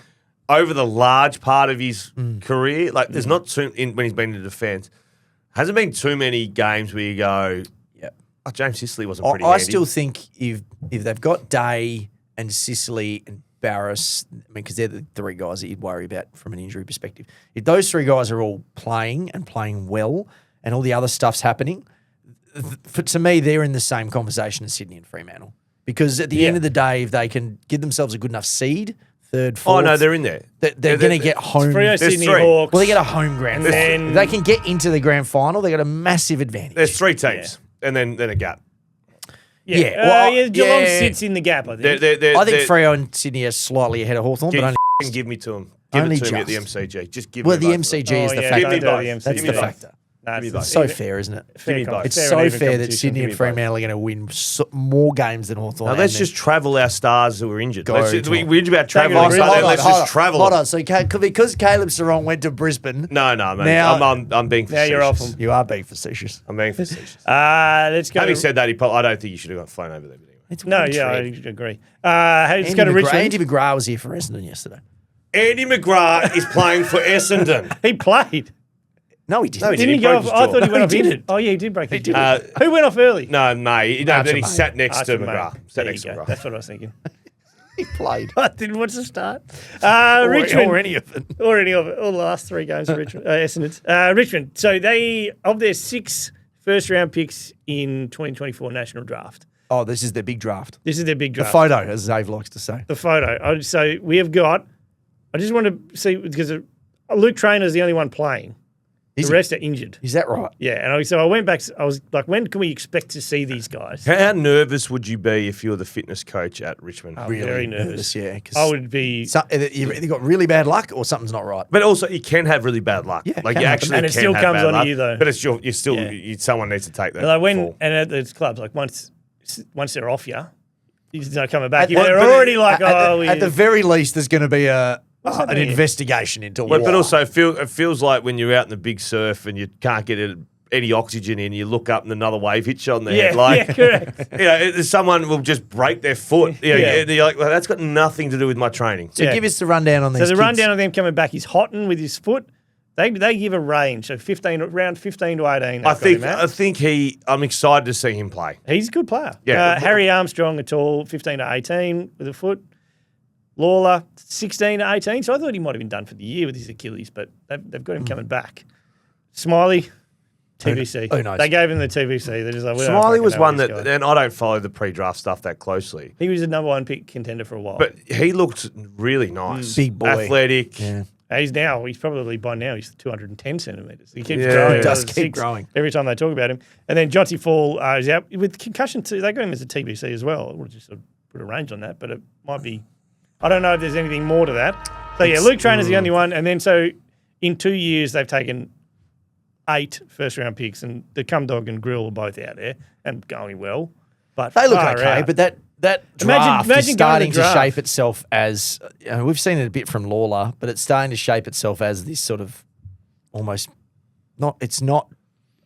over the large part of his career, like there's not too when he's been in defence, hasn't been too many games where you go,
Yep.
oh, James Sicily wasn't pretty.
I
handy.
still think if they've got Day and Sicily and Barris, because they're the 3 guys that you'd worry about from an injury perspective. If those 3 guys are all playing and playing well, and all the other stuff's happening, to me, they're in the same conversation as Sydney and Fremantle. Because at the end of the day, if they can give themselves a good enough seed, 3rd, 4th,
Oh no, they're in there.
they're going to get home.
Freo,
There's
Sydney
3.
Hawks.
Well, they get a home grand
And
final.
then-
If they can get into the grand final, they got a massive advantage.
There's 3 teams and then a gap.
Yeah.
Yeah, well,
Geelong
yeah.
sits in the gap, I think.
I think Freo and Sydney are slightly ahead of Hawthorn, but only
give me to him. Give
Only
it to me at the
just.
MCG. Just give
well,
me
the
both of them.
MCG is
Oh,
the
yeah,
factor.
Give me
don't do
both.
the
That's
MCG.
the
Give me
factor.
Nah,
Give me
it's
both.
It's so
fair-
fair, isn't it?
fair
Give me
com-
both.
It's
fair
so
and even
fair that
competition.
Sydney
Give
and
me both.
Fremantle are going to win more games than Hawthorn.
Now, let's just travel our stars who are injured.
Go
Let's
to
just, we
them.
we're about
Take it
traveling.
to
but
Brisbane.
let's just travel.
Hold
them.
on. So because Caleb Sarong went to Brisbane,
No, man.
Now-
I'm being
Now
facetious.
you're off them.
you are being facetious.
I'm being facetious.
Let's go.
Having
to-
said that, I don't think you should have flown over there. But anyway.
It's
No,
one
yeah, I
trick.
agree. Hey, let's go to Richmond.
Andy McGrath was here for Essendon yesterday.
Andy McGrath is playing for Essendon.
He played.
No, he didn't.
No, he
Didn't he
broke
go off?
his
I
jaw.
thought he went off
didn't.
injured. Oh, yeah, he did break his
did.
jaw. Who went off early?
No, May. No, then he
May.
sat next to
Archie May.
McGrath. Sat
There
next
you
to
go.
McGrath.
That's what I was thinking.
He played.
I didn't watch the start.
Or
Richmond.
or any of it.
Or any of it. All the last 3 games of Richmond. Essendon. Richmond. So they, of their 6 first-round picks in 2024 National Draft,
Oh, this is their big draft.
this is their big
The
draft.
photo, as Dave likes to say.
The photo. So we have got, I just want to see, because Luke Trainer's the only one playing.
Is
The
he?
rest are injured.
Is that right?
Yeah, and so I went back. I was like, when can we expect to see these guys?
How nervous would you be if you were the fitness coach at Richmond?
I'm very nervous.
Yeah, because
I would be,
you've either got really bad luck or something's not right.
But also, you can have really bad luck.
Yeah,
like
can
you
happen.
actually
And it
can
still
have
comes
bad
on
luck,
you, though.
But it's you're still
Yeah.
someone needs to take that.
like
fall.
and at those clubs, like once they're off you, you're not coming back.
At-
They're
but
already like,
at the very least, there's going to be an
happening?
investigation into
But
why.
also, it feels like when you're out in the big surf and you can't get any oxygen in, you look up and another wave hits you on the
yeah,
head. Like,
yeah, correct.
you know, someone will just break their foot. You know,
Yeah.
and you're like, well, that's got nothing to do with my training.
So
Yeah.
give us the rundown on these
So the
kids.
rundown of them coming back is Houghton with his foot. They give a range, so round 15 to 18.
I think I'm excited to see him play.
He's a good player.
Yeah.
Harry Armstrong at all, 15 to 18 with a foot. Lawler, 16 to 18. So I thought he might have been done for the year with his Achilles, but they've got him coming back. Smiley, TBC.
Who knows?
They gave him the TBC. They're just like, we don't
Smiley
fucking
was
know
one
this
that,
guy.
and I don't follow the pre-draft stuff that closely,
He was a number 1 pick contender for a while.
but he looked really nice.
Big boy.
Athletic.
Yeah.
He's probably by now, he's 210 centimetres. He keeps
Yeah.
growing.
He
does
He's
keep growing.
Every time they talk about him. And then Jonty Fall is out with concussion too. They got him as a TBC as well. We'll just sort of put a range on that, but it might be, I don't know if there's anything more to that. So yeah, Luke Trainer's the only one. And then so in 2 years, they've taken 8 first-round picks, and the Cumdog and Grill are both out there and going well. But
They look
far
okay,
out.
but that
Imagine
draft
going
is
to
starting to
draft.
shape itself as we've seen it a bit from Lawler, but it's starting to shape itself as this sort of almost not. It's not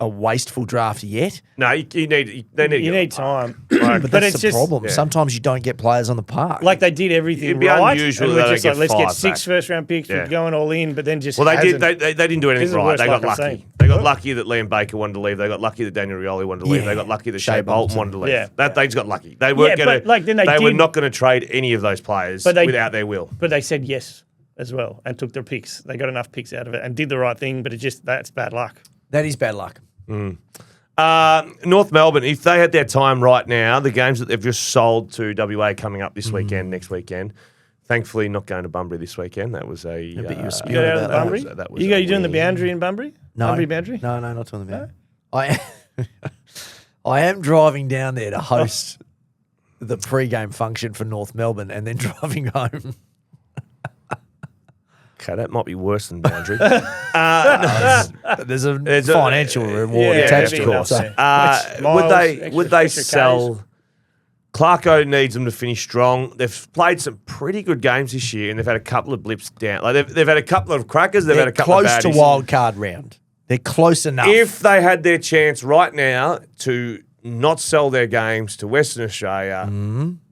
a wasteful draft yet,
No, you need
time.
but that's
it's
the
just
problem.
yeah.
Sometimes you don't get players on the park.
like they did everything
It'd be
right.
unusual
and
that
we're
they
just
get
like, let's get
5
6
back.
first-round picks.
Yeah.
We're going all in, but then just
Well, they
hasn't.
didn't do
This
anything
is the
right.
worst
They got
luck I've
lucky.
seen.
They got lucky that Liam Baker wanted to leave. They got lucky that Daniel Rioli wanted to leave.
Yeah.
They got lucky that
Shea
Shea Bolton
Bolton.
wanted to leave.
Yeah.
They just got lucky. They weren't
Yeah,
going
but, like, then they
were
did-
not going to trade any of those players
But they-
without their will.
But they said yes as well and took their picks. They got enough picks out of it and did the right thing, but that's bad luck.
that is bad luck.
North Melbourne, if they had their time right now, the games that they've just sold to WA coming up this weekend, next weekend. Thankfully, not going to Bunbury this weekend. That was a.
but you were
You
spewing
got out of
about
the
that.
Bunbury?
that was
You
a
doing the
win.
boundary in Bunbury?
No,
Bunbury boundary?
No, not doing the boundary. I am driving down there to host the pre-game function for North Melbourne, and then driving home.
Okay, that might be worse than boundary.
There's a
There's a-
financial reward
yeah,
attached
of
to
course.
it. So.
Which
would
miles,
they
extra Ks?
sell? Clarko needs them to finish strong. They've played some pretty good games this year, and they've had a couple of blips down. Like they've had a couple of crackers. They've had
They're
a couple
close
of
to
baddies.
wild card round. They're close enough.
If they had their chance right now to not sell their games to Western Australia,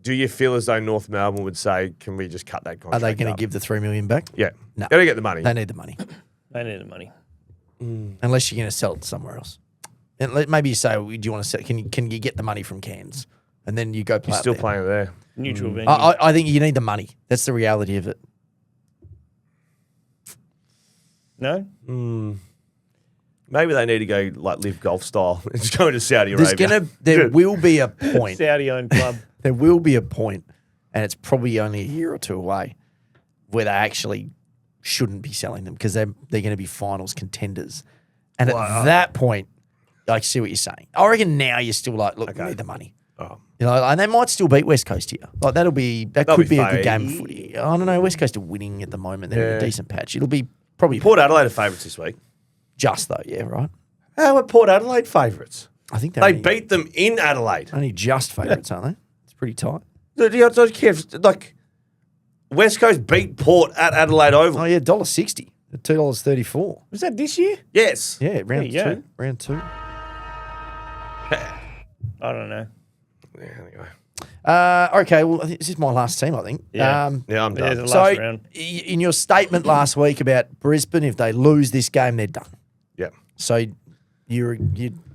do you feel as though North Melbourne would say, "Can we just cut that
Are
contract?"
they going
up?"
to give the $3 million back?
Yeah,
No.
Gotta get the money.
They need the money,
They need the money.
unless you're going to sell it somewhere else. And maybe you say, "Do you want to sell? Can you get the money from Cairns?" And then you go play.
You're
up
still
there.
playing there.
Neutral venue.
I think you need the money. That's the reality of it.
No?
Maybe they need to go like live golf style. It's going to Saudi
There's
Arabia.
there will be a point.
Saudi-owned club.
There will be a point, and it's probably only a year or two away, where they actually shouldn't be selling them because they're going to be finals contenders. And at that point, I see what you're saying. I reckon now you're still like, look, we need the money.
Oh.
You know, and they might still beat West Coast here. Like that
That'll
could
be
be a good game
fake.
of footy. I don't know. West Coast are winning at the moment. They're in
Yeah.
a decent patch. It'll be probably
Port Adelaide are favourites this week.
just though. Yeah, right.
How are Port Adelaide favourites?
I think
They
they're only,
beat them in Adelaide.
only just favourites, aren't they? It's pretty tight.
I don't care if, like, West Coast beat Port at Adelaide Oval.
Oh yeah, $1.60 at $2.34.
Was that this year?
Yes.
Yeah, round
you go.
two. Round two.
I don't know.
Yeah, anyway.
Okay, well, this is my last team, I think.
Yeah.
Yeah, I'm
Yeah,
done.
the
So,
last round.
in your statement last week about Brisbane, if they lose this game, they're done.
Yeah.
So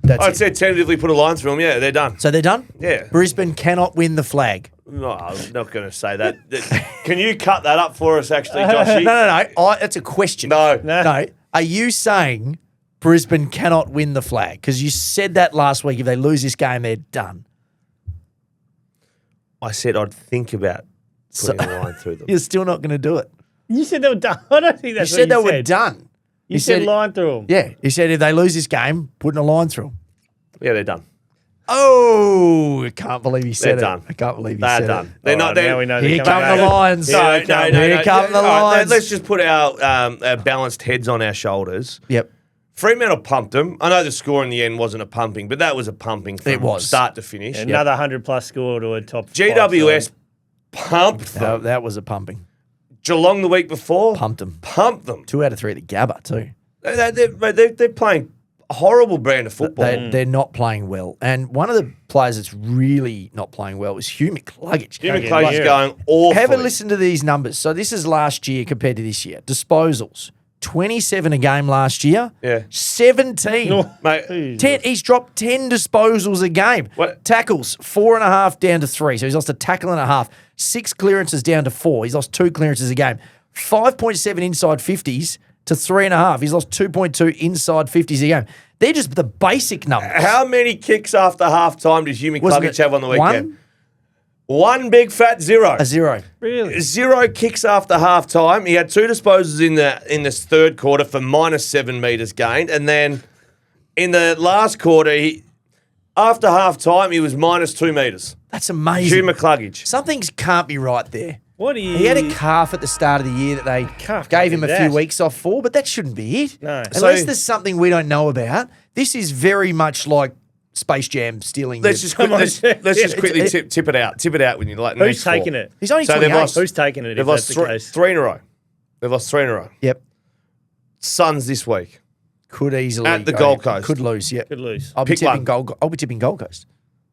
that's
I'd
it.
say tentatively put a line through them. Yeah, they're done.
So they're done?
Yeah.
Brisbane cannot win the flag.
No, I'm not going to say that. Can you cut that up for us, actually, Joshy?
No. That's a question.
No.
No. Are you saying Brisbane cannot win the flag? Because you said that last week. If they lose this game, they're done.
I said I'd think about putting a line through them.
You're still not going to do it.
You said they were done. I don't think
You
that's
said they
what you
were done.
You said line through them.
Yeah. You said if they lose this game, putting a line through them.
Yeah, they're done.
Oh, I can't believe he said
They're done.
I can't believe he
They're
said
done.
it.
They're not.
Now we know they're
Here
coming
come the
back.
Lions.
No.
Here come the
All right,
Lions.
let's just put our balanced heads on our shoulders.
Yep.
Fremantle pumped them. I know the score in the end wasn't a pumping, but that was a pumping from
It was.
start to finish.
Another 100-plus score to a top
GWS pumped them.
That was a pumping.
Geelong the week before
Pumped them.
Pumped them.
2 out of 3 at the Gabba too.
They're playing a horrible brand of football.
They're not playing well. And one of the players that's really not playing well is Hugh McCluggage.
Jimmy
Okay,
Clay's
yeah.
going awful.
Have a listen to these numbers. So this is last year compared to this year. Disposals, 27 a game last year.
Yeah.
17.
Mate,
10, he's dropped 10 disposals a game.
What?
Tackles, 4.5 down to 3. So he's lost a tackle and a half. 6 clearances down to 4. He's lost 2 clearances a game. 5.7 inside 50s to 3.5. He's lost 2.2 inside 50s a game. They're just the basic numbers.
how many kicks after half time does Hugh
Wasn't
McCluggage
it
have on the weekend?
One?
One big fat zero.
A 0.
Really?
0 kicks after half time. He had 2 disposals in this third quarter for -7 metres gained. And then in the last quarter, after half time, he was -2 metres.
That's
Hugh
amazing.
McCluggage.
Something can't be right there.
What is...
He had a calf at the start of the year that they
Calf
gave
can't
him a
do
few
that.
weeks off for, but that shouldn't be it.
No.
Unless
So-
there's something we don't know about. This is very much like Space Jam stealing.
Let's just quickly
Yeah,
tip it out. Tip it out when you like.
Who's taking it?
He's only
So they've
28.
lost-
Who's taking it
They've
if
lost
that's the case?
three in a row. They've lost 3 in a row.
Yep.
Suns this week.
Could easily
At the
go.
Gold Coast.
Could lose. Yep.
Could lose.
I'll be
Pick one.
tipping Gold Coast.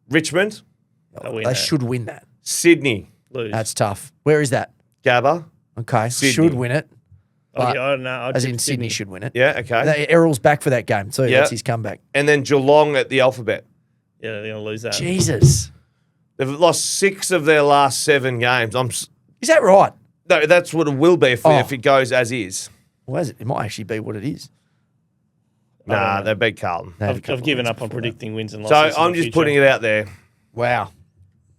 Richmond,
They'll win
They
that.
should win that.
Sydney,
Lose.
That's tough. Where is that?
Gabba.
Okay.
Sydney.
Should win it.
I
but-
don't know. I'd
As
tip
in Sydney should win it.
Yeah, okay.
Errol's back for that game too.
Yeah.
That's his comeback.
And then Geelong at the Alphabet.
Yeah, they're going to lose that.
Jesus.
They've lost 6 of their last 7 games.
Is that right?
No, that's what it will be
Oh.
if it goes as is.
Well, it might actually be what it is.
Nah, they beat Carlton.
They have a
I've
couple
given
of
up on
before that.
predicting wins and
So
losses.
I'm just putting it out there.
Wow.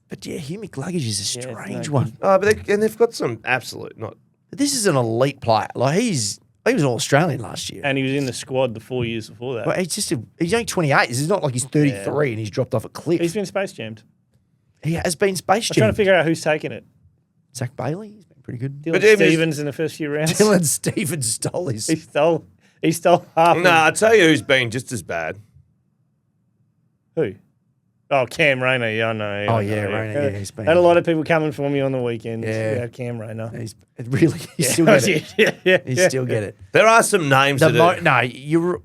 But yeah, Hugh McCluggage is a
Yeah, it's
strange
no
one.
Oh, but they've got some absolute not.
But this is an elite player. Like he was an Australian last year.
And he was in the squad the 4 years before that.
But he's only 28. It's not like he's 33 and he's dropped off a cliff.
He's been space jammed.
He has been space
I'm trying
jammed.
to figure out who's taking it.
Zach Bailey, he's been pretty good.
Dylan
But even-
Stevens in the first few rounds.
Dylan Stevens stole his.
He stole half. of-
Nah, I tell you who's been just as bad.
Who? Oh, Cam Rayner. Yeah, I know.
Oh, yeah, Rayner, yeah, he's been-
Had a lot of people coming for me on the weekend.
Yeah.
Yeah, Cam Rayner.
He's really, he still get it.
yeah.
He still get it.
There are some names
The
that
no, you're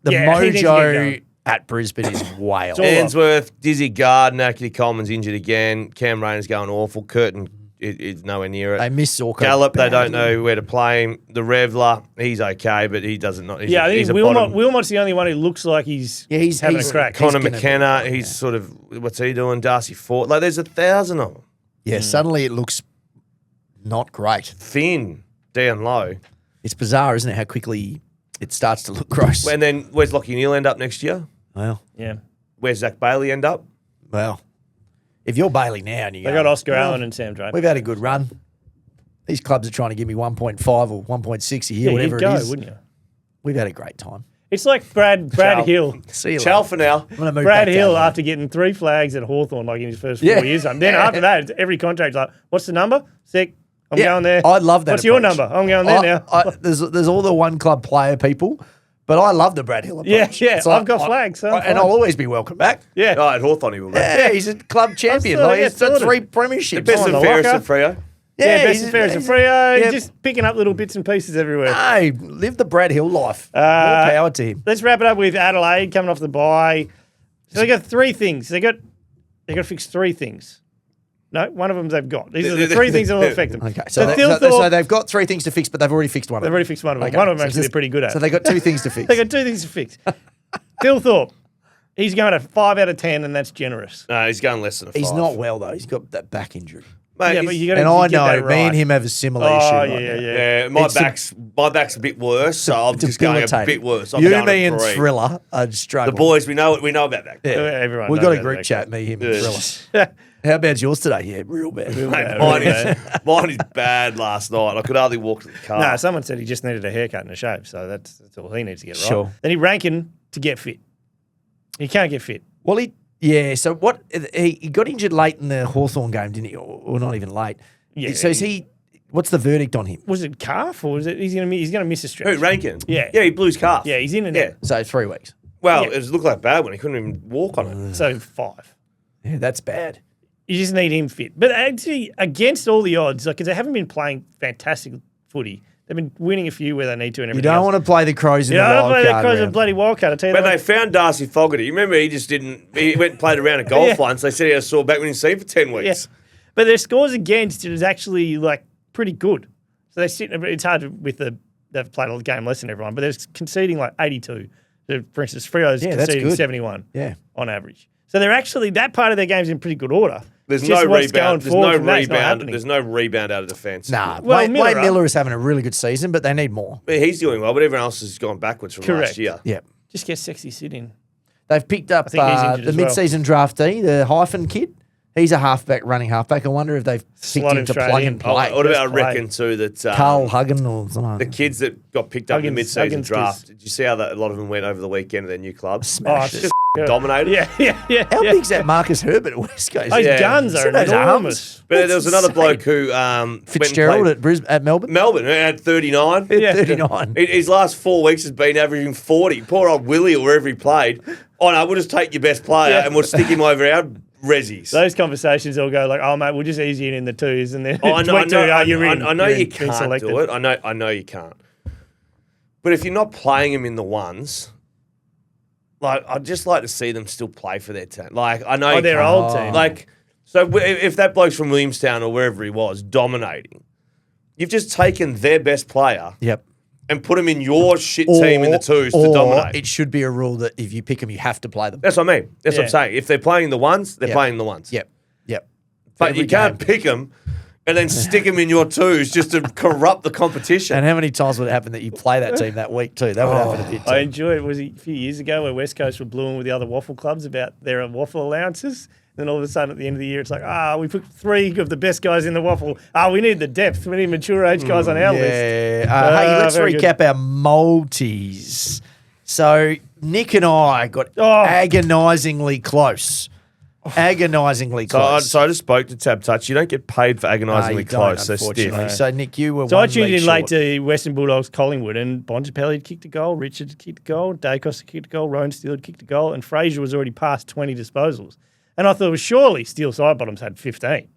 the
Yeah, he needs to get
mojo
going.
at Brisbane is way off.
all-
Ainsworth, Dizzy Gardner, Ackley Coleman's injured again. Cam Rayner's going awful. Curtin is nowhere near it.
They miss Zorko.
Gallup, they don't
badly.
know where to play him. The Revler, he's okay, but he doesn't know.
Yeah, I think Wilmot's the only one who looks like he's
he's
having a crack.
Connor
gonna be-
McKenna, he's sort of, what's he doing? Darcy Ford. Like, there's 1,000 of them.
Yeah, suddenly it looks not great.
Thin, down low.
It's bizarre, isn't it? How quickly it starts to look gross.
And then where's Lockie Neal end up next year?
Well,
Yeah.
Where's Zach Bailey end up?
if you're Bailey now and you
They
go,
got Oscar
well,
Allen and Sam Draper.
we've had a good run. These clubs are trying to give me 1.5 or 1.6 a year,
Yeah,
whatever
you'd go,
it is.
wouldn't you?
We've had a great time.
It's like Brad
Ciao.
Hill.
See you
Ciao
later.
for now.
I'm gonna move
Brad
back
Hill,
down.
after getting 3 flags at Hawthorn, like in his first 4
Yeah.
years. Then after that, every contract's like, what's the number? Sick. I'm
Yeah,
going there.
I love that
What's your
approach.
number? I'm going there now.
There's all the one club player people, but I love the Brad Hill approach.
Yeah,
It's
I've got flags, so I'm
and
fine.
I'll always be welcome back.
Yeah.
Oh, at Hawthorn he will go.
Yeah, he's a club champion.
sorta,
Like,
yeah,
he's got
sorta.
3 premierships.
Best
on
and
the
fairest
locker.
of Freo.
Yeah, best
he's-
and fairest of
he's-
Freo.
yeah.
Just picking up little bits and pieces everywhere.
Hey, live the Brad Hill life. More power to him.
Let's wrap it up with Adelaide coming off the bye. So they got 3 things. They got to fix 3 things. No, one of them they've got. These are the three things that will affect them.
Okay,
So
so they've got 3 things to fix, but they've already fixed one of
they've
them.
already fixed one of them.
Okay,
One of them
so
actually they're pretty good at.
So they got 2 things to fix.
They got 2 things to fix. Phil Thorpe, he's going a 5 out of 10, and that's generous.
No, he's going less than a 5.
He's not well, though. He's got that back injury.
Mate,
Yeah, but you got to
And I
get
know,
that right.
me and him have a similar issue.
Oh,
right
yeah,
now.
yeah.
Yeah, my back's a bit worse, so I'm just going a
Debilitating.
bit worse. I'm
You,
going
me,
a
and
3.
Thriller are struggling.
The boys, we know about that.
Yeah.
Everyone
We've
knows
got a
about
group
that.
chat, me, him, and
Yeah.
Thriller. How bad's yours today? Yeah, real bad.
Mate, mine is bad last night. I could hardly walk to the car.
No, someone said he just needed a haircut and a shave, so that's all he needs to get right.
Sure.
Then he ranking to get fit. He can't get fit.
Well, so what? He got injured late in the Hawthorn game, didn't he? Or not even late.
Yeah.
So is he? What's the verdict on him?
Was it calf or was it he's gonna miss a stretch?
Who, Rankin?
Yeah.
Yeah, he blew his calf.
Yeah, he's in and
Yeah.
out.
So 3 weeks.
Well,
Yeah.
it looked like a bad one. He couldn't even walk on it.
So 5.
Yeah, that's bad.
You just need him fit. But actually, against all the odds, like, because they haven't been playing fantastic footy. They've been winning a few where they need to and
You
everything
don't
else.
want to play the Crows in
You
the
don't
wild
play that
card
because of
round.
bloody wildcard. I tell you
But
that.
they found Darcy Fogarty. You remember he just didn't. He went and played around a golf
Yeah.
once. They said he had a sore back when he seen for 10
Yeah.
weeks.
But their scores against is actually like pretty good. So they sit. It's hard with they've played a game less than everyone, but they're conceding like 82. So, for instance, Freo's
Yeah, that's
conceding
good.
71.
Yeah.
On average. So they're actually that part of their game's in pretty good order.
There's
Just
no
what's going
rebound. There's
forward
no
from that's not
rebound.
happening.
There's no rebound out of defence.
Nah,
Well,
Wayne
Miller-
Miller is having a really good season, but they need more.
He's doing well, but everyone else has gone backwards from
Correct.
last year.
Yeah.
Just get sexy sit in.
They've picked up
think he's injured
the
as well.
mid-season draftee, the Hyphen kid. He's a running halfback. I wonder if they've picked
Slot
him
him
to
straight
plug
in.
and play.
What about I
Let's play.
reckon too that
Carl Huggan or something.
the kids that got picked up in the
Huggins-
mid-season
Huggins
draft?
kids.
Did you see how a lot of them went over the weekend at their new clubs?
Smashed
it's
it.
just
Dominated.
Yeah.
How
yeah.
big's that Marcus Herbert at West Coast?
Those
Yeah.
guns are
See those
enormous.
But there was another
insane.
bloke who went
Fitzgerald
and played
at Melbourne?
Melbourne who had 39.
Yeah.
39.
His last 4 weeks has been averaging 40. Poor old Willie or wherever he played. Oh no, we'll just take your best player
Yeah.
and we'll stick him over our resis.
Those conversations all go like, "Oh mate, we'll just ease you in the twos," and then
Oh, I know, I
went
know,
to,
I,
you're in.
I know
You're
you
in, being
can't
selected.
do it. I know you can't. But if you're not playing them in the ones, like I'd just like to see them still play for their team. Like I know you
their
can't.
old team.
Like so, if that bloke's from Williamstown or wherever he was dominating, you've just taken their best player
Yep.
and put him in your shit team in the twos to
or
dominate.
It should be a rule that if you pick them, you have to play them.
That's what I mean. That's what
Yeah.
I'm saying. If they're playing the ones, they're
Yep.
playing the ones.
Yep.
But
Every
you can't
game.
pick them and then stick them in your twos just to corrupt the competition.
And how many times would it happen that you play that team that week too? That would happen a bit too.
I enjoyed it. Was it a few years ago where West Coast were bluing with the other waffle clubs about their waffle allowances? Then all of a sudden at the end of the year, it's like, we put 3 of the best guys in the waffle. We need the depth. We need mature age guys on our list.
Yeah. Hey, let's
very
recap our multis. So Nick and I got agonisingly close. Agonisingly close.
So I just spoke to Tab Touch. You don't get paid for agonisingly
You don't,
close. So stiff.
unfortunately. So Nick, you were
So I
one
tuned
league
in late
short.
to Western Bulldogs Collingwood, and Bontempelli had kicked a goal, Richard had kicked a goal, Dacos had kicked a goal, Rowan Steele had kicked a goal, and Fraser was already past 20 disposals. And I thought, well, surely Steel Sidebottoms had 15.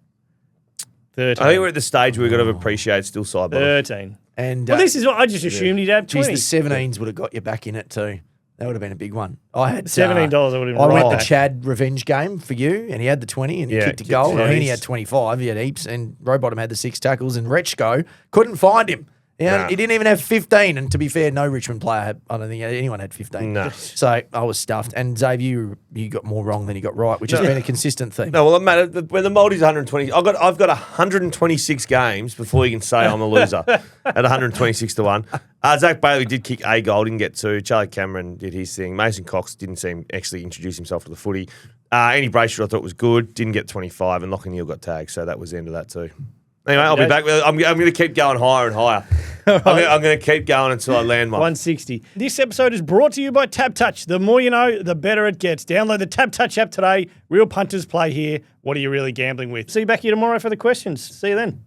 13.
I think we're at the stage where we've got to appreciate still side bottom.
13.
And
Well, this is what I just assumed he'd have 20.
geez, the 17s would have got you back in it too. That would have been a big one. I had
$17 I would have
I
been
went
right
the
back.
Chad revenge game for you, and he had the 20, and he
Yeah,
kicked a
kicked
goal. And
20s.
he had 25. He had heaps, and Rowbottom had the 6 tackles, and Rechko couldn't find him.
Nah.
He didn't even have 15. And to be fair, no Richmond player had. I don't think anyone had 15.
No.
So I was stuffed. And Xavier, you got more wrong than you got right, which has been a consistent theme.
No, well, it matters. When the multi's 120, I've got 126 games before you can say I'm a loser at 126 to 1. Zach Bailey did kick a goal, didn't get 2. Charlie Cameron did his thing. Mason Cox didn't seem actually introduce himself to the footy. Andy Brayshaw I thought was good, didn't get 25, and Lachlan Neal got tagged, so that was the end of that too. Anyway, I'll be back. I'm going to keep going higher and higher. I'm going to keep going until I land one.
160. This episode is brought to you by Tab Touch. The more you know, the better it gets. Download the Tab Touch app today. Real punters play here. What are you really gambling with? See you back here tomorrow for the questions. See you then.